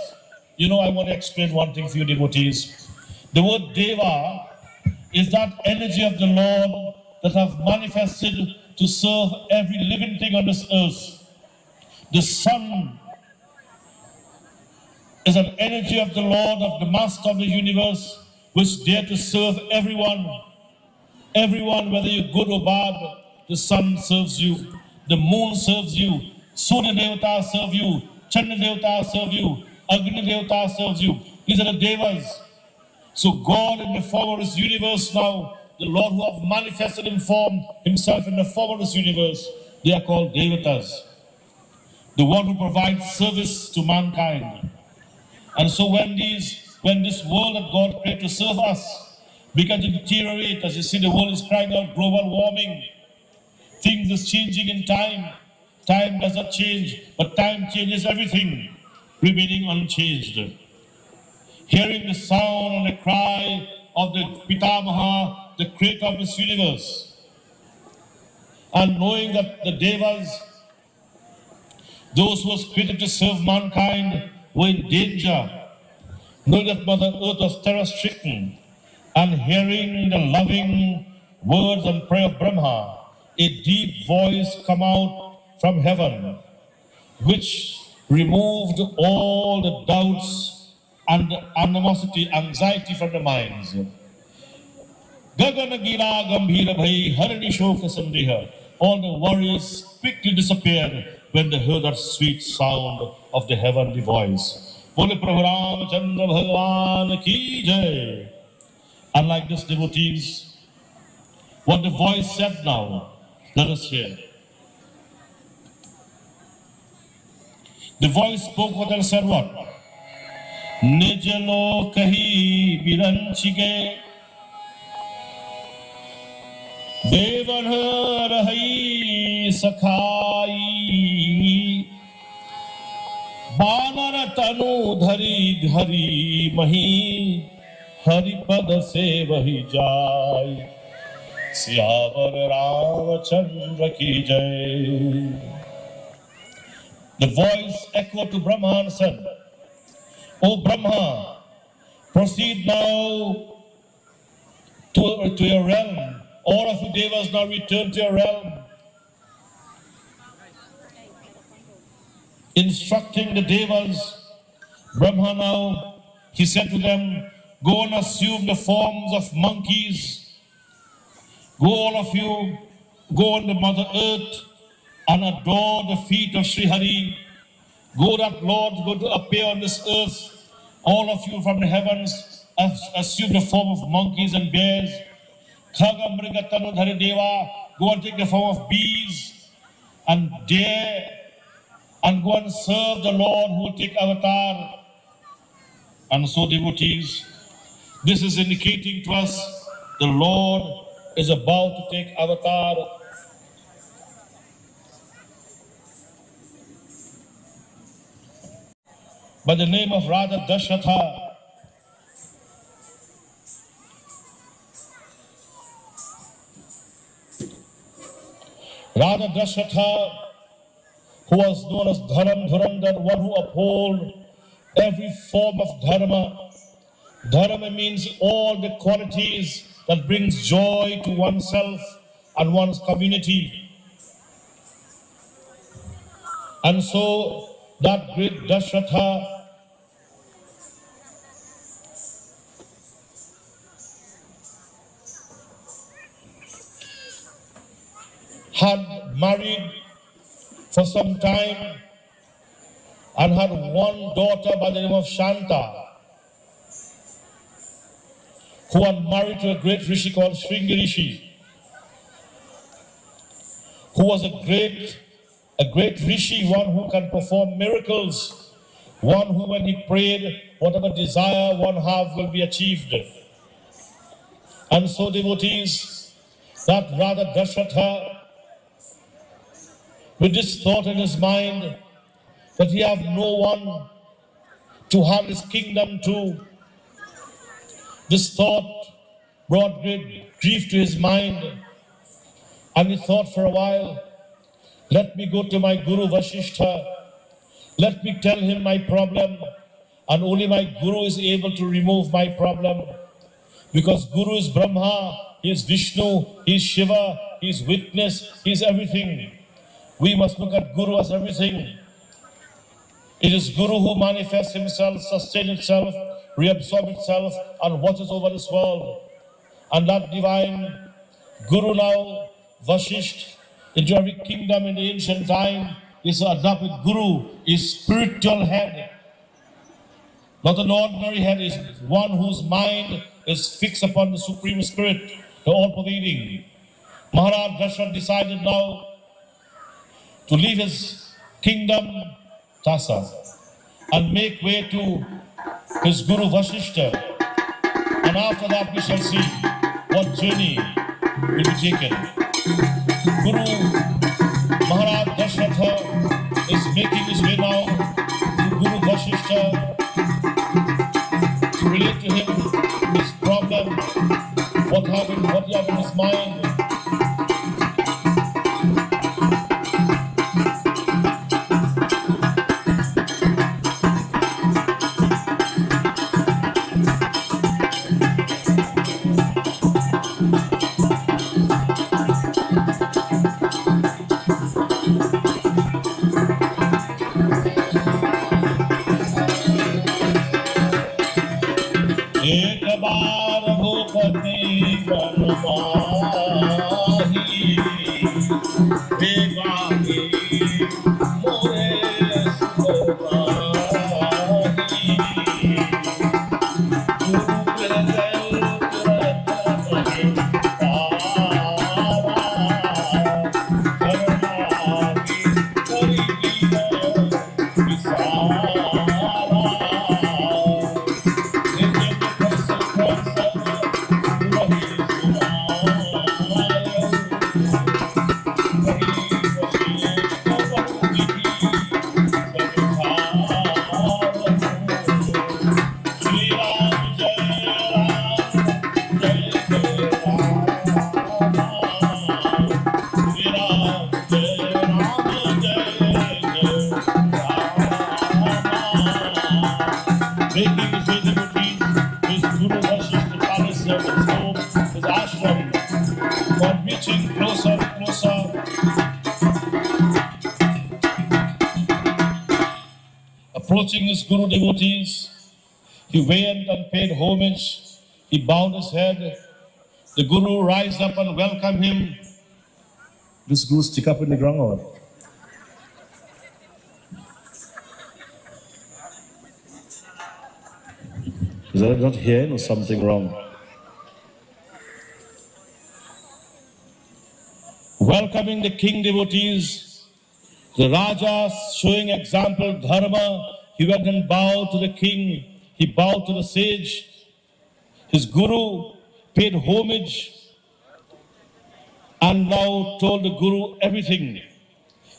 I want to explain one thing for you devotees. The word deva is that energy of the Lord that have manifested to serve every living thing on this earth. The sun is an energy of the Lord, of the Master of the universe, which dare to serve everyone. Everyone, whether you're good or bad, the sun serves you, the moon serves you, Surya Devata serves you, Chandra Devata serves you, Agni Devata serves you. These are the devas. So God in the form of this universe now, the Lord who have manifested himself in the form of this universe, they are called devatas. The one who provides service to mankind. And so when this world that God created to serve us began to deteriorate, as you see the world is crying out global warming, things is changing in time. Time does not change, but time changes everything, remaining unchanged. Hearing the sound and the cry of the Pitamaha, the creator of this universe, and knowing that the devas, those who was created to serve mankind, were in danger, knowing that Mother Earth was terror-stricken, and hearing the loving words and prayer of Brahma, a deep voice come out from heaven, which removed all the doubts and animosity, anxiety from the minds. Gagana gira gambhira bhai harani shoka sandeha. All the worries quickly disappeared when they heard that sweet sound of the heavenly voice. Bole Prabhu Ramchandra Bhagwan ki jai. Unlike this, devotees, what the voice said now, let us hear. The voice spoke what and said what? Nijalo kahi biranchige devan rahai sakhai banar tanu dhari dhari mahi Haripad se vahi jai. Siyavar Ramachandra ki jai. The voice echoed to Brahma and said, O Brahma, proceed now to your realm. All of you devas now return to your realm. Instructing the devas, Brahma now, he said to them, go and assume the forms of monkeys. Go all of you, go on the Mother Earth and adore the feet of Sri Hari. Go that Lord is going to appear on this earth. All of you from the heavens assume the form of monkeys and bears. Khaga mriga tanu dhari deva. Go and take the form of bees and dare and go and serve the Lord who will take avatar. And so devotees, this is indicating to us the Lord is about to take avatar. By the name of Radha Dasharatha. Radha Dasharatha, who was known as Dharam Dhurandhar, one who uphold every form of dharma. Dharma means all the qualities that brings joy to oneself and one's community. And so that great Dasharatha had married for some time and had one daughter by the name of Shanta, who had married to a great rishi called Shringi Rishi. who was a great rishi, one who can perform miracles, one who when he prayed, whatever desire one have will be achieved. And so devotees, that rather Dasharatha, with this thought in his mind that he have no one to have his kingdom to, this thought brought great grief to his mind, and he thought for a while, let me go to my Guru Vasishtha, let me tell him my problem, and only my Guru is able to remove my problem. Because Guru is Brahma, he is Vishnu, he is Shiva, he is witness, he is everything. We must look at Guru as everything. It is Guru who manifests himself, sustains itself, reabsorbs itself, and watches over this world. And that divine Guru now, Vasishtha, into every kingdom in the ancient time, is adopted Guru, is spiritual head. Not an ordinary head, is one whose mind is fixed upon the Supreme Spirit, the all-pervading. Maharaj Dasharatha decided now to leave his kingdom, Tasa, and make way to his Guru Vasishtha. And after that we shall see what journey will be taken. Guru Maharaj Dasharatha is making his way now to Guru Vasishtha to relate to him his problem, what he has in his mind. Approaching his Guru devotees, he went and paid homage. He bowed his head. The Guru rise up and welcome him. This Guru stick up in the ground or what? Is that not hearing or something wrong? Welcoming the king devotees, the Raja showing example, dharma, he went and bowed to the king, he bowed to the sage. His Guru paid homage and now told the Guru everything.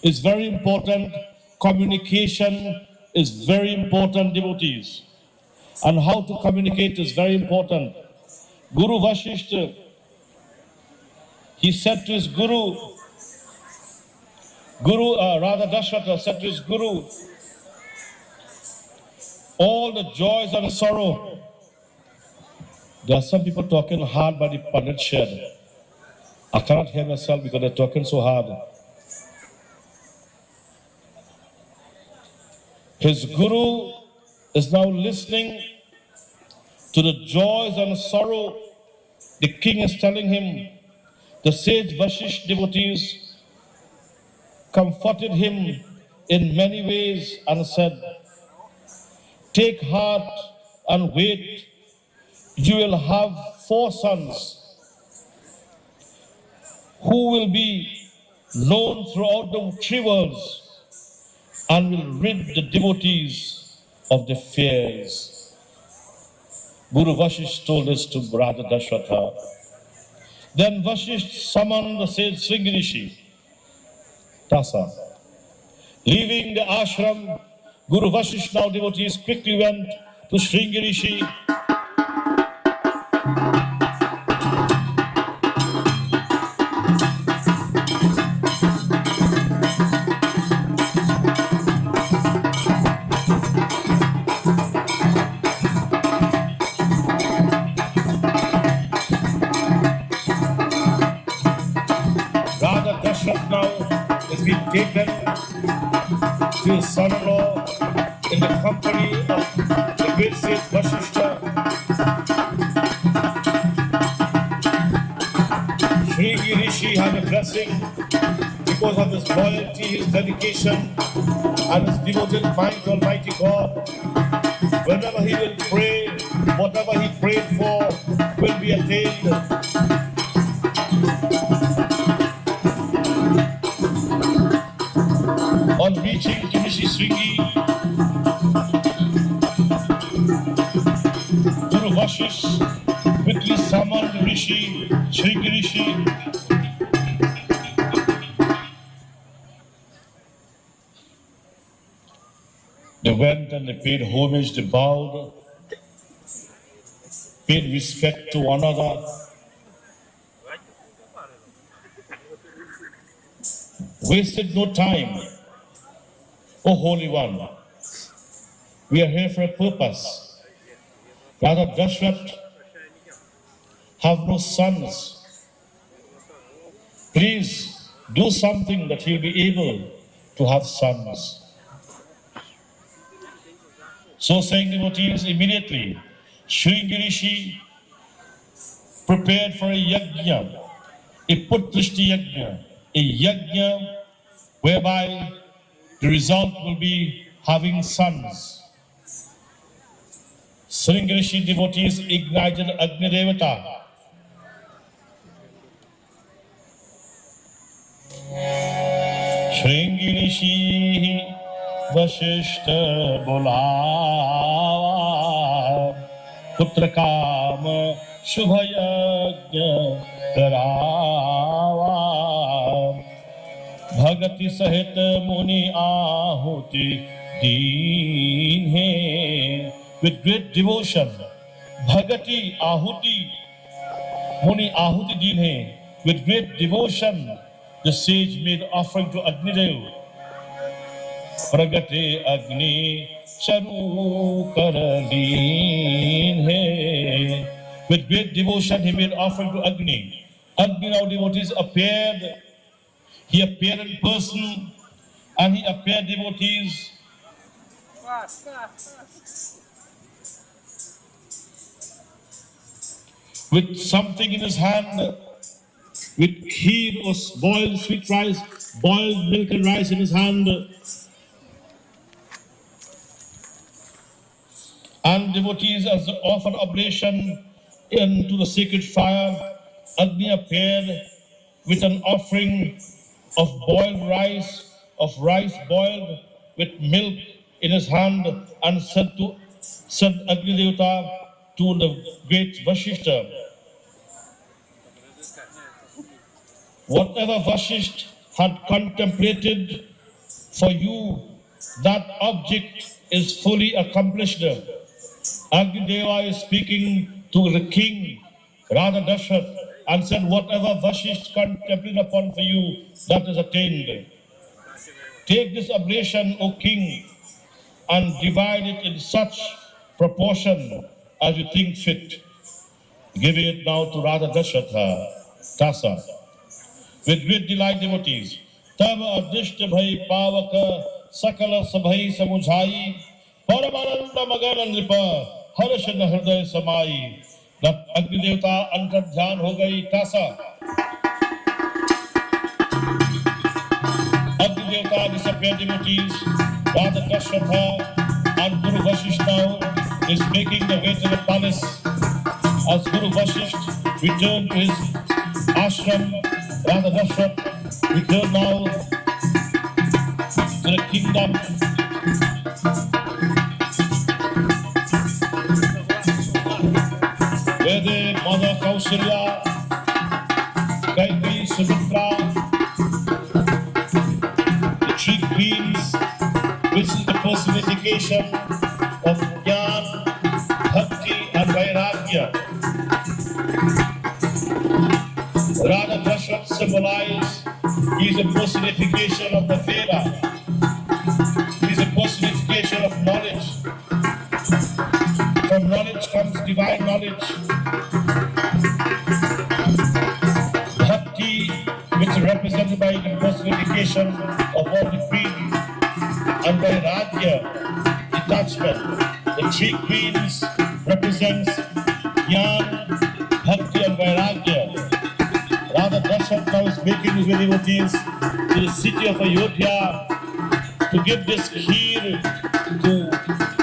It's very important. Communication is very important, devotees. And how to communicate is very important. Guru Vasishtha, he said to his Guru, Dasharatha said to his Guru, all the joys and sorrow. There are some people talking hard by the Pandit shed. I cannot hear myself because they're talking so hard. His Guru is now listening to the joys and sorrow the king is telling him. The sage Vasishtha devotees comforted him in many ways and said, take heart and wait. You will have 4 sons who will be known throughout the three worlds, and will rid the devotees of their fears. Guru Vashisht told this to Brother Dasharatha. Then Vashisht summoned the sage Sringirishi, Tasa. Leaving the ashram, Guru Vashisht now devotees quickly went to Sringirishi. Radha Dasharatha now has been taken to his son-in-law in the company of the great sage Vasishta. Sri Rishi had a blessing because of his loyalty, his dedication, and his devoted mind to Almighty God. Whenever he will pray, whatever he prayed for will be attained. On reaching to Rishi Sringi, Guru Vashisht quickly summoned Rishi, Sringi Rishi. They went and they paid homage, they bowed, paid respect to one another. Wasted no time. O Holy One, we are here for a purpose. Rather, Dasharatha have no sons. Please do something that he will be able to have sons. So saying, devotees immediately, Sringirishi prepared for a yajna, a putrishti yajna, a yajna whereby the result will be having sons. Sringirishi devotees ignited Agni Devata. Sringirishi Vasishta Bola Putra Kama Shubhayagya Karava Bhagati Sahit Muni Ahuti Deen Hai. With great devotion, Bhagati Ahuti Muni Ahuti Deen Hai. With great devotion, the sage made offering to Agnidev. Pragate Agni Charu Karadeen Hai. With great devotion, he made offering to Agni. Agni now devotees appeared. He appeared in person and he appeared devotees. With something in his hand, with kheer or boiled sweet rice, boiled milk and rice in his hand. And devotees, as they offered oblation into the sacred fire, Agni appeared with an offering of boiled rice, of rice boiled with milk in his hand, and said Agni Devata to the great Vasishta, whatever Vashisht had contemplated for you, that object is fully accomplished. Agni Deva is speaking to the king, Radha Dasharatha, and said, whatever Vashisht contemplated upon for you, that is attained. Take this oblation, O king, and divide it in such proportion as you think fit. Giving it now to Radha Dasharatha, Tasa. With great delight, devotees, Tab adishta bhai pavaka sakala sabhai samujhai paramananda magana nripa harashana hriday samai. That Agni Devata antardhyan ho gayi Tasa. Agni Devata disappeared, devotees. Radha Dasharatha and Guru Vashisht is making the way to the palace. As Guru Vashisht returned to his ashram, Radha Dasharatha Return now to the kingdom where the mother Kausalya, Kaikeyi, Sumitra, the three queens, which is the personification of Jnana, Bhakti and Vairagya. Radha Dasharatha symbolized, he is a personification of the Veda. He is a personification of knowledge. From knowledge comes divine knowledge. Bhakti, which is represented by the personification of all the queens, and Vairagya, detachment. The three queens represents Jnana, Bhakti and Vairagya. Radha Dasharatha is making his devotees to the city of Ayodhya to give this kheer to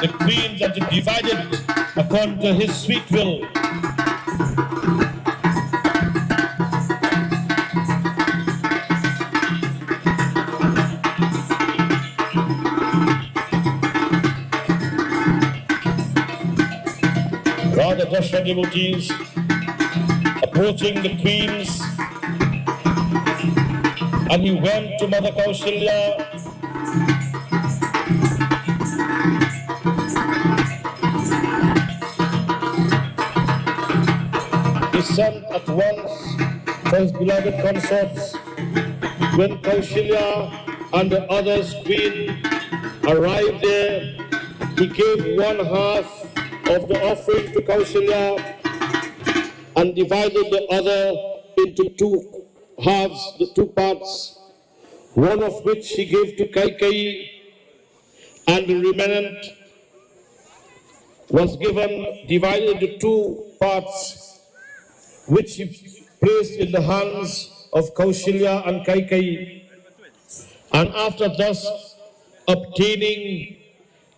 the queens and to divide it according to his sweet will. Radha Dasharatha devotees approaching the queens, and he went to Mother Kausalya he sent at once for his beloved consorts. When Kausalya and the others queen arrived there, he gave one half of the offering to Kausalya and divided the other into two halves, the two parts, one of which he gave to Kaikeyi, and the remnant was divided into two parts, which he placed in the hands of Kausalya and Kaikeyi. And after thus obtaining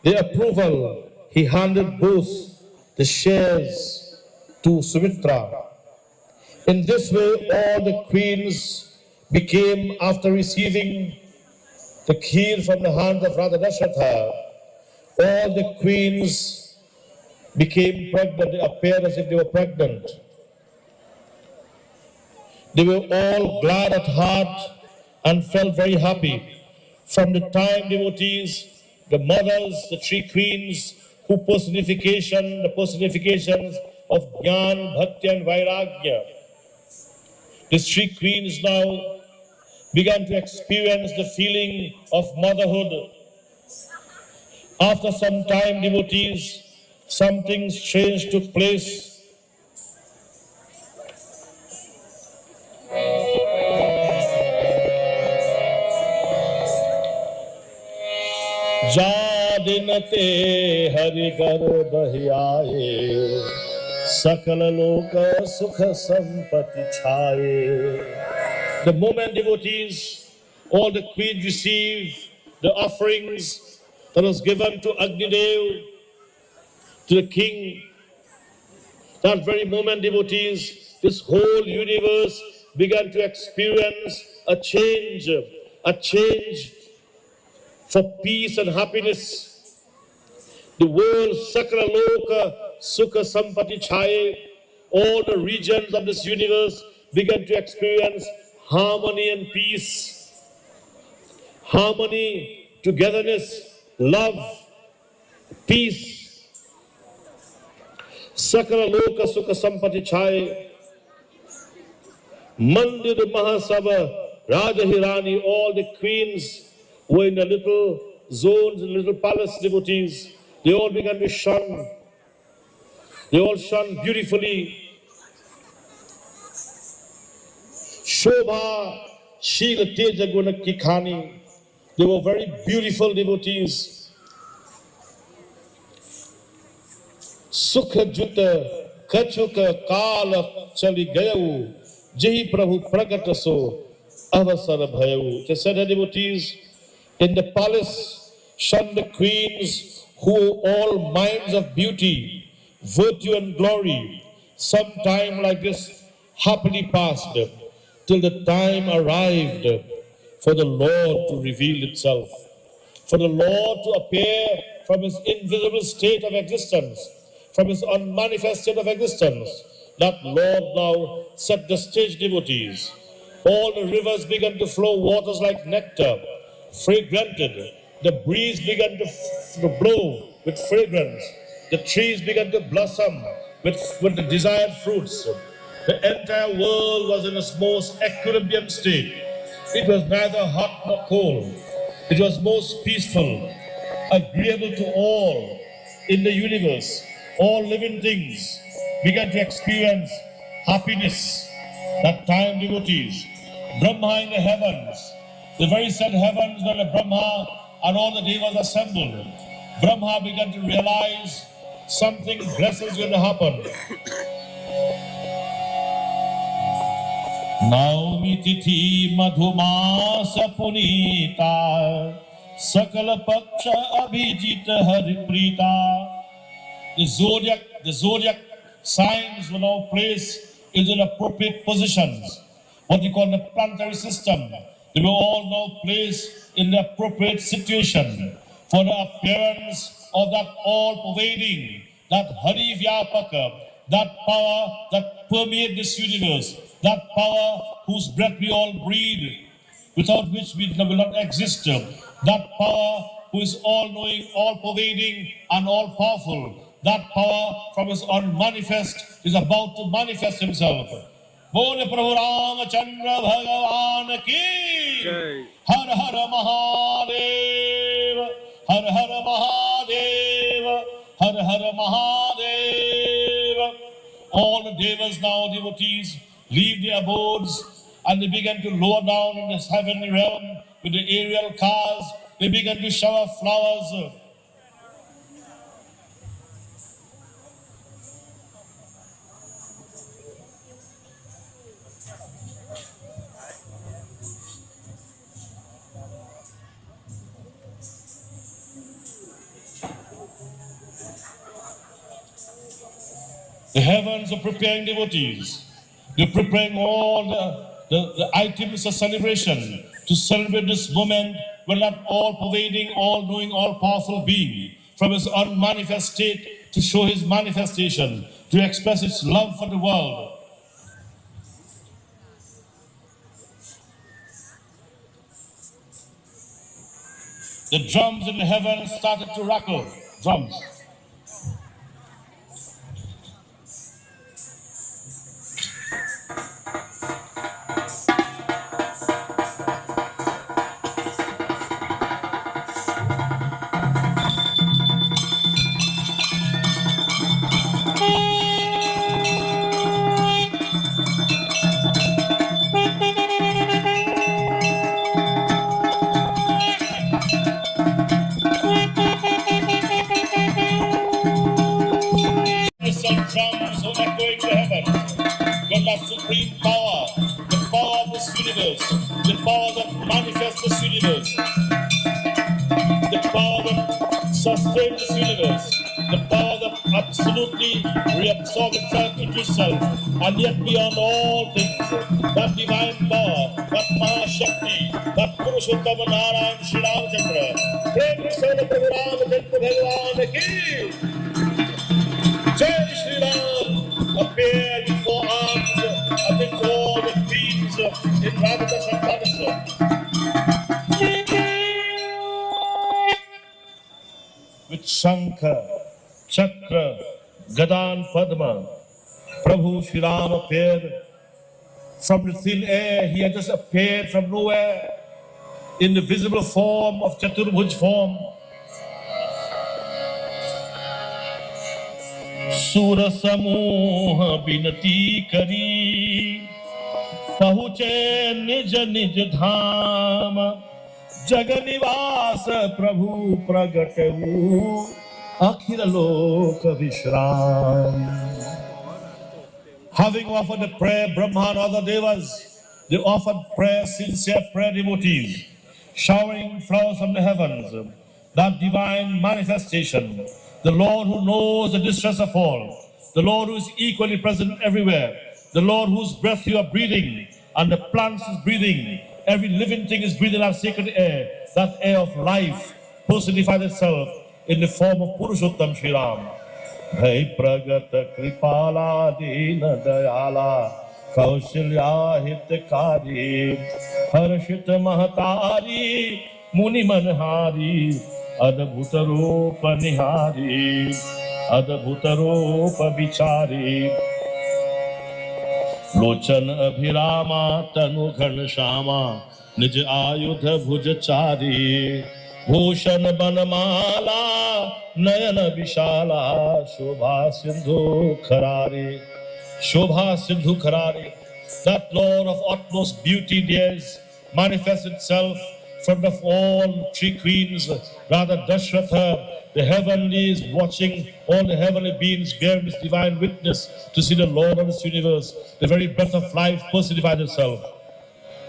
their approval, he handed both the shares to Sumitra. In this way, all the queens became, after receiving the kheer from the hands of Radha Dasharatha, all the queens became pregnant. They appeared as if they were pregnant. They were all glad at heart and felt very happy. From the time devotees, the mothers, the three queens, the personifications of Jnana, Bhakti and Vairagya, these three queens now began to experience the feeling of motherhood. After some time, devotees, something strange took place. Jadinate hari garbh aaye, sakala loka sukha sampati chhaye. The moment devotees, all the queens receive the offerings that was given to Agnidev, to the king, that very moment devotees, this whole universe began to experience a change for peace and happiness. The world, Sakala Loka, Sukha Sampati Chaye, all the regions of this universe began to experience harmony and peace, harmony, togetherness, love, peace. Sakala Loka Sukha Sampati Chaye, Mandir Mahasabha, Raja Hirani, all the queens were in the little zones, in little palace devotees. They all began to shun. They all shone beautifully. Shobha, Shila Teja Guna Kikhani. They were very beautiful devotees. Sukha Juta, Kachuka, Kala Chali Gayavu, Jehi Prabhu Pragataso, Avasara Bhayavu. They said the devotees in the palace shunned the queens who were all minds of beauty, virtue and glory. Some time like this happily passed till the time arrived for the Lord to reveal itself, for the Lord to appear from his invisible state of existence, from his unmanifest state of existence. That Lord now set the stage, devotees. All the rivers began to flow waters like nectar, fragranted. The breeze began to blow with fragrance. The trees began to blossom with the desired fruits. The entire world was in its most equilibrium state. It was neither hot nor cold. It was most peaceful, agreeable to all in the universe. All living things began to experience happiness. That time, devotees, Brahma in the heavens, the very said heavens where the Brahma and all the devas assembled, Brahma began to realize something blessed is going to happen. Naumi tithi madhumasa punita sakala paksha abhijita hariprita. The zodiac signs were now placed in the appropriate positions. What we call the planetary system. They were all now placed in the appropriate situation for the appearance of that all-pervading, that Hari Vyapaka, that power that permeates this universe, that power whose breath we all breathe, without which we will not exist, that power who is all-knowing, all-pervading, and all-powerful, that power from his unmanifest is about to manifest himself. Bole Prabhu Ramachandra Bhagavan ki Har Har Mahadev, Har Har Mahadev, Har Har Mahadev. All the devas now, devotees, leave their abodes and they began to lower down in this heavenly realm with the aerial cars. They began to shower flowers. The heavens are preparing devotees. They're preparing all the items of celebration to celebrate this moment when that all-pervading, all-knowing, all-powerful being from his unmanifest state to show his manifestation, to express its love for the world. The drums in the heavens started to rattle. Drums. Drums who are going to heaven, when that supreme power, the power of this universe, the power that manifests this universe, the power that sustains this universe, the power that absolutely reabsorbs itself into itself, and yet beyond all things, that divine power, that Mahashakti, that Purushottama Narayan Shri Ramachandra, Prem Krishna Prabhu Ramachandra Bhagavan ki Jai Shri Ram, appear before arms, before the queens in Ravana with Shankha, Chakra, Gadan Padma, Prabhu Shri Ram appeared from the thin air. He had just appeared from nowhere in the visible form of Chaturbhuj form. Sura Samoha Binati Kari Pahuche Nij Nij Dham Jaganivasa Prabhu Pragatavu Akhira Loka Vishram. Having offered the prayer, Brahma and other devas, they offered prayer, sincere prayer, devotees, showering flowers from the heavens, that divine manifestation, the Lord who knows the distress of all, the Lord who is equally present everywhere, the Lord whose breath you are breathing and the plants is breathing, Every living thing is breathing our sacred air. That air of life personifies itself in the form of Purushottam Shri Ram. Bhai Pragat Kripala Dina Dayala Kaushilya Hitakari Harshita Mahatari Muni Manhari Adbhutarupa Nihari Adbhutarupa Vichari लोचन अभिरामा तनु घन श्यामा निज आयुध भुजचारी भूषण बनमाला नयन विशाला शोभा Sindhu खरारे that Lord of utmost beauty dares manifest itself from the all three queens, rather Dasharatha, the heavenlies watching, all the heavenly beings bearing this divine witness to see the Lord of this universe, the very breath of life personified itself.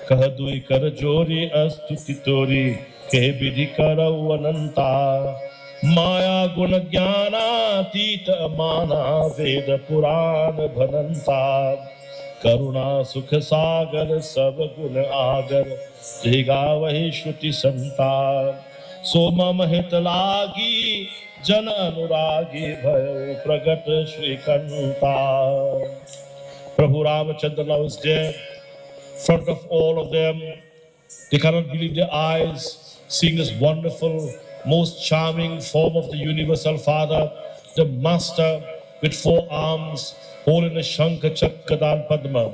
Kahadui karajori astutitori ke vidhi karau ananta maya guna jnana tita amana veda purana bhananta karuna sukha sagar sab gun agar jiga vahi shruti santa Soma mahit lagi jana anuragi bhayo pragat Shri Kanta. Prabhu Ramachandra now is there, in front of all of them. They cannot believe their eyes, seeing this wonderful, most charming form of the Universal Father, the Master with 4 arms, holding a Shankha Chakradhan Padma.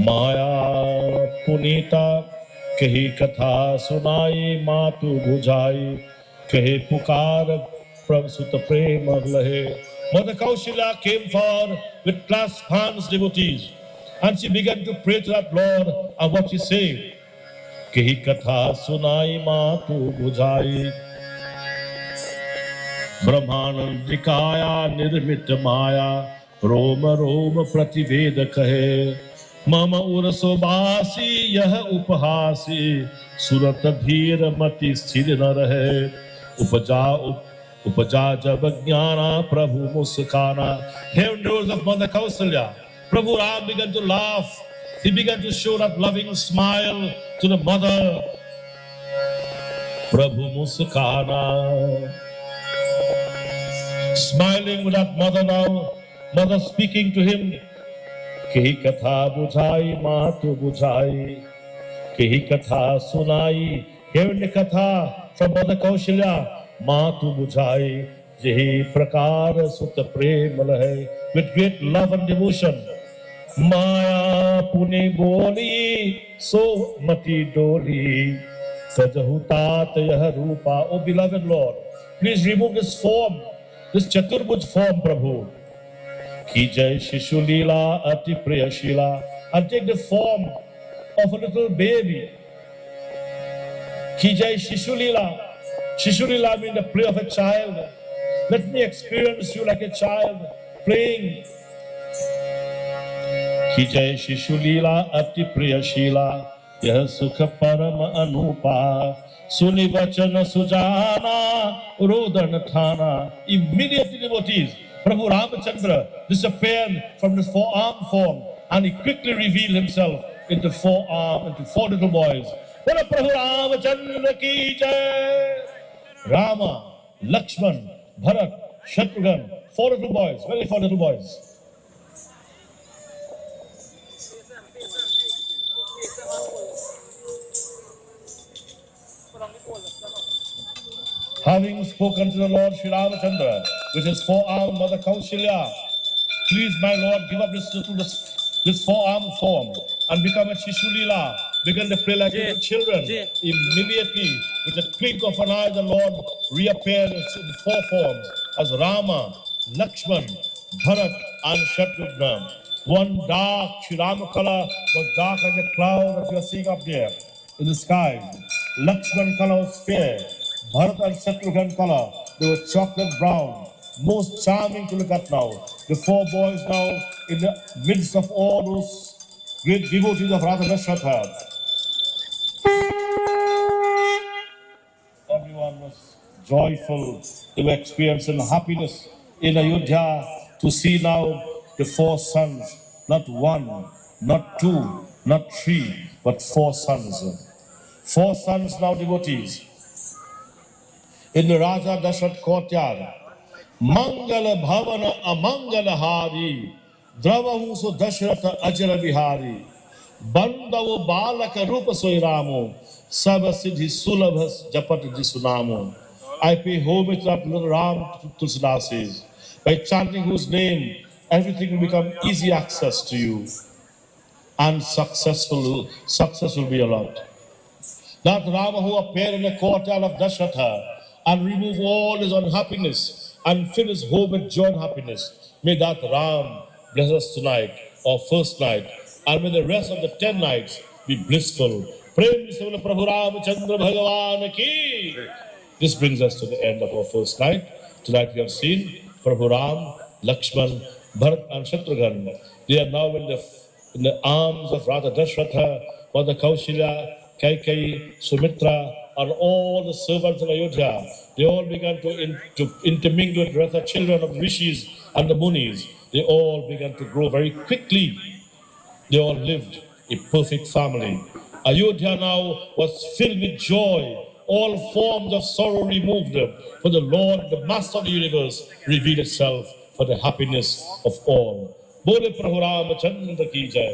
Maya Punita कही कथा सुनाई मातु बुझाई कहे पुकार प्रभुसुत प्रेम लहे. Mother Kaushalya came forward with clasped hands, devotees, and she began to pray to that Lord. And what she said, कही कथा सुनाई मातु बुझाई ब्रह्मानंदिकाया निर्मित माया रोम रोम प्रतिवेद कहे मम उरसो बासी यह उपहासी सुरत धीर मति स्थिर न रहे उपजा जब ज्ञाना प्रभु मुस्काना. Hearing the words of Mother Kausalya, Prabhu Ram began to laugh. He began to show that loving smile to the mother. Prabhu muskana, smiling with that mother now, mother speaking to him. कही कथा बुझाई मातु बुझाई कही कथा सुनाई. Hearing the katha from Mother Kaushalya, मातु बुझाई जही प्रकार सुत प्रेम लहे. With great love and devotion, माया पुनि बोली सो मति डोली सजहु तात यह रूपा. O beloved Lord, please remove this form, this Chaturbhuj form, Prabhu. Ki jai Shishu Leela Ati Priya Sheela, and take the form of a little baby. Ki jai Shishu Leela. Shishu Leela means the play of a child. Let me experience you like a child playing. Ki jai Shishu Leela Ati Priya Sheela, Yah Sukha Param Anupa, Suni Vachana Sujana, Rodan Thana. Immediately devotees, Prabhu Ramachandra disappeared from his 4-arm form, and he quickly revealed himself into 4 little boys. Bolo Prabhu Ramachandra ki jai. Rama, Lakshman, Bharat, Shatrughan, 4 little boys, very 4 little boys. Having spoken to the Lord Sri Ramachandra with his 4-armed Mother Kaushalya, please, my Lord, give up this 4-armed form and become a Shishu Leela. Begin to play like little children. Immediately, with a twinkle of an eye, the Lord reappeared in 4 forms as Rama, Lakshman, Bharat, and Shatrughan. One dark Sri Rama color was dark like the cloud that you are seeing up there in the sky. Lakshman color was fair. Bharat and Shatrughan color, they were chocolate brown. Most charming to look at now. The 4 boys now in the midst of all those great devotees of Radha Dasharatha. Everyone was joyful. They were experiencing happiness in Ayodhya to see now the 4 sons, not 1, not 2, not 3, but 4 sons. 4 sons now devotees. In the Raja Dasharatha courtyard, Mangala Bhavana Amangala Hari, Dravahuso Dasharatha Ajara Bihari, Bandavo Balaka Rupa Soiramo, Sabasiddhi Sulabhas Japati Jisunamo. I pay homage to Lord Rama Tulsidas says, by chanting whose name, everything will become easy access to you, and success will be a lot. That Rama who appeared in the courtyard of Dasharatha and remove all his unhappiness and fill his home with joy and happiness. May that Ram bless us tonight, or first night, and may the rest of the 10 nights be blissful. Prem Sivana Prabhu Ramachandra Bhagavan Ki. This brings us to the end of our first night. Tonight we have seen Prabhu Ram, Lakshman, Bharat and Shatrughan. They are now in the arms of Radha Dasharatha, Mother Kaushilya, Kaikeyi, Sumitra, and all the servants of Ayodhya. They all began to intermingle with Ratha, children of the rishis and the munis. They all began to grow very quickly. They all lived a perfect family. Ayodhya now was filled with joy. All forms of sorrow removed, for the Lord, the Master of the universe, revealed itself for the happiness of all. Bole Prabhu Ramachandra ki jai.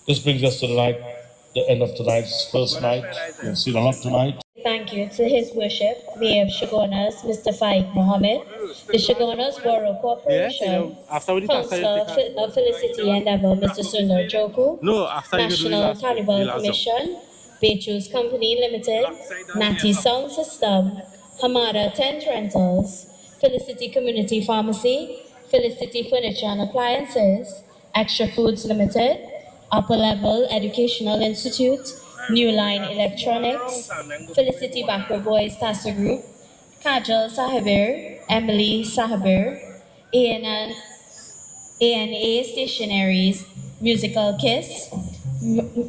This brings us to the end of tonight's first night. We've seen a lot tonight. Thank you to His Worship, Mayor of Shagonas, Mr. Faik Mohammed, the Shagonas Borough Corporation, Councillor of Felicity Endeavour, Mr. Sundar Joku, National Carnival Commission, Beatrice Company Limited, Nati Sound System, Hamada Tent Rentals, Felicity Community Pharmacy, Felicity Furniture and Appliances, Extra Foods Limited, Upper Level Educational Institute, New Line Electronics, Felicity Backer Boys Tassa Group, Kajal Sahabir, Emily Sahabir, ANA Stationaries, Musical Kiss,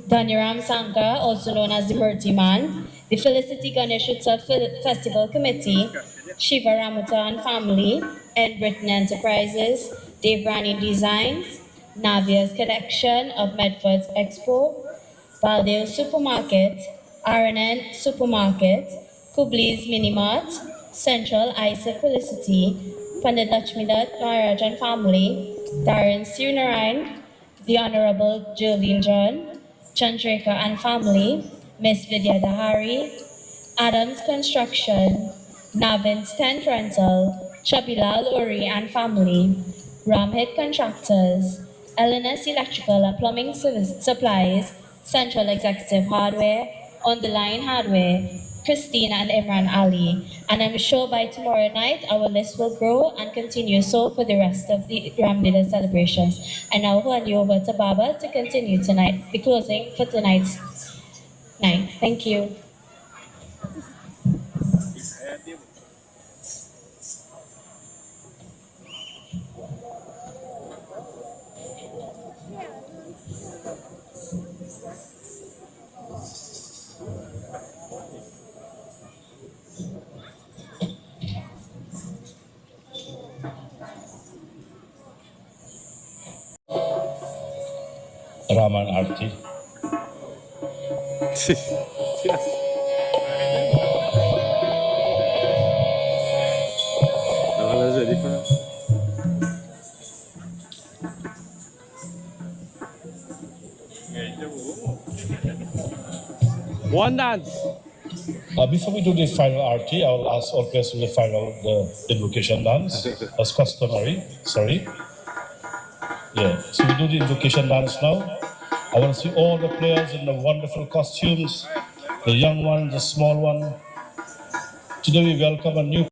Daniram Sankar, also known as the Murti Man, the Felicity Ganesh Utsav Festival Committee, Shiva Ramatan Family, Ed Britain Enterprises, Dave Rani Designs, Navia's Collection of Medford's Expo, Valdale Supermarket, RNN Supermarket, Kubli's Minimart, Central Isa Felicity, Pandit Lakshmidat Maharajan Family, Darren Sunarayan, the Honorable Jolene John, Chandrika and Family, Miss Vidya Dahari, Adams Construction, Navin's Tent Rental, Chabilal Uri and Family, Ramhead Contractors, LNS Electrical and Plumbing Supplies, Central Executive Hardware, On the Line Hardware, Christina and Imran Ali. And I'm sure by tomorrow night, our list will grow and continue so for the rest of the Ramleela celebrations. And now I'll hand you over to Baba to continue tonight, the closing for tonight's night. Thank you. Raman Arti. One dance. Before we do the final arti, I will ask all players to do the invocation dance as customary. Sorry. Yeah, so we do the invocation dance now. I want to see all the players in the wonderful costumes, the young one, the small one. Today we welcome a new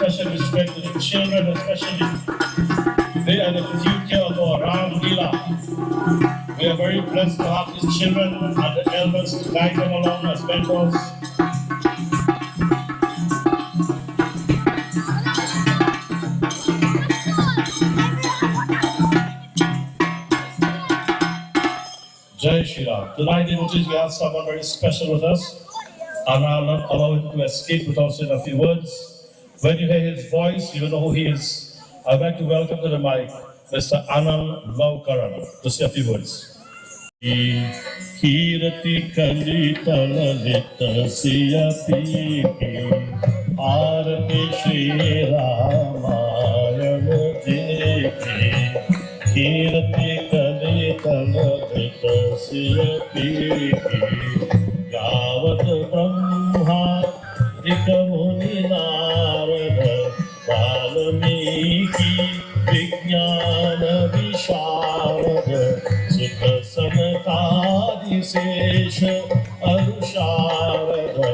Special respect to the children, especially they are the future of our Ramleela. We are very blessed to have these children and the elders to guide them along as mentors. Jai Shri Ram. Tonight, devotees, we have someone very special with us, and I'll not allow him to escape without saying a few words. When you hear his voice, you know who he is. I'd like to welcome to the mic Mr. Anand Vaukaran to say a few words. Kirti Kalita Lalita Siya Piki Arati Shri Ramayana Deki Kirti Kalita Lalita Siya Piki Yavat Brahma Rikamuni Narada Valmiki Vijnana Visharada Sukha Samatadi Sesha Arusharada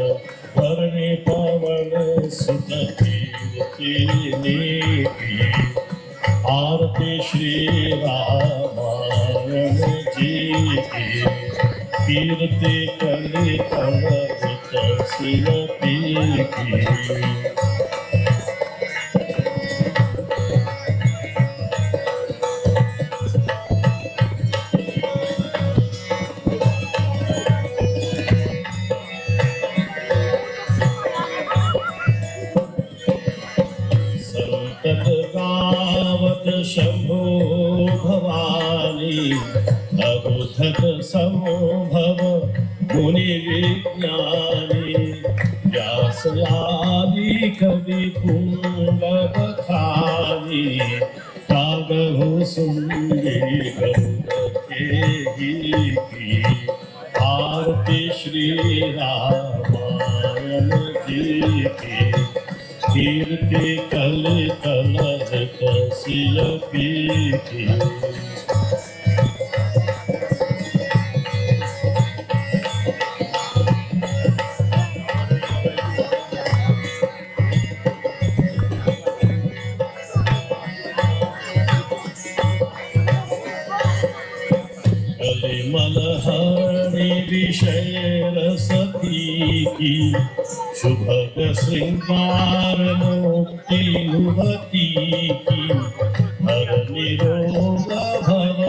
Varni Pavana Sutati Niki Arati Shri Ramayana Jiki Kirti Kalita Lalita Siya Piki गावत शंभो भवानी अबुधत समोभव मुनि विज्ञानी व्यासयादि कवि पुंग बखानी कागभो सुंदरी गरुड़े की आरती श्री रामायण जी की कीर्ति कल कलहत सिय पीठी कलिमलहरि विषय रस की शुभग श्रृंगार मुक्ति युवती की हर निरोग भव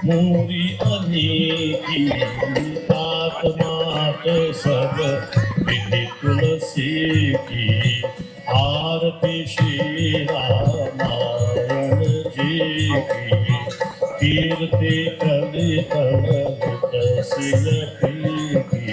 मूरी अनेकी तात मात सब विधि तुलसी की आरती श्री श्री रामायण जी की कीर्ति कलित सिलती की।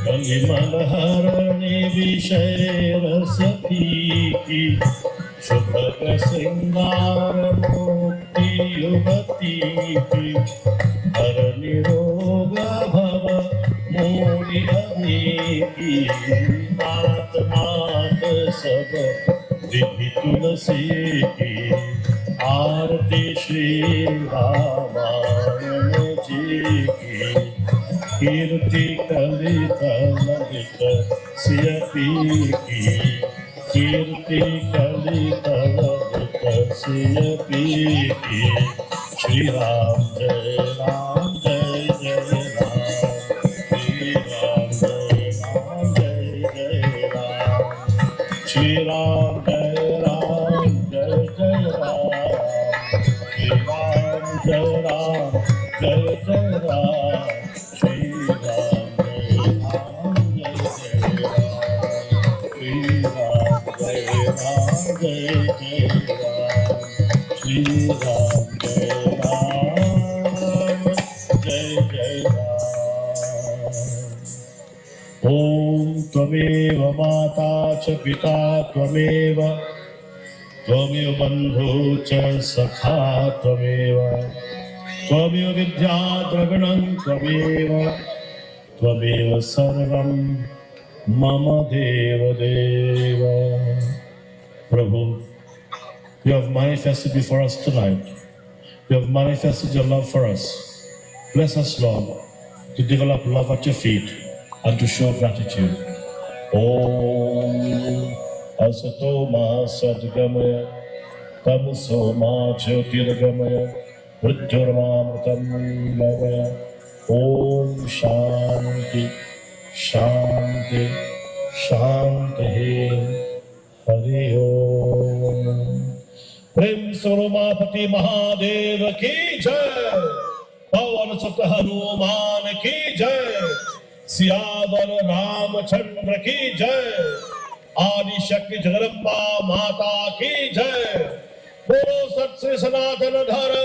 कलिमलहरणी विषय रसती की शुभग सिंगार मुक्ति युवती की। हर निरोग भव मोरी की मात मात सब विधि तुलसी की। आरती श्री रामायण जी की कीर्ति कलित ललित सियपी की। कीर्ति कलित ललित सियपी की। श्री राम जय राम जय जय राम। श्री राम जय राम जय जय राम। श्री राम जय राम जय जय राम। श्री राम जय राम जय जय राम। श्री राम जय राम जय जय राम। श्री राम जय राम जय जय राम। श्री राम जय राम जय जय राम। ओम त्वमेव माता च पिता त्वमेव त्वमेव बन्धु च सखा त्वमेव त्वमेव विद्या द्रविणं त्वमेव त्वमेव सर्वं मम देव देव। Prabhu, you have manifested before us tonight. You have manifested your love for us. Bless us, Lord, to develop love at your feet and to show gratitude. Om Asato Ma Sadgamaya Tamso Ma Jyotirgamaya Mrityurmamritam Gavaya. Om Shanti Shanti Shanti Hari Om। प्रेम स्वरूमापति महादेव की जय। पवन सुत हनुमान की जय। सियावर रामचंद्र की जय। आदि शक्ति जगदम्बा माता की जय। बोलो सत श्री सनातन धर्म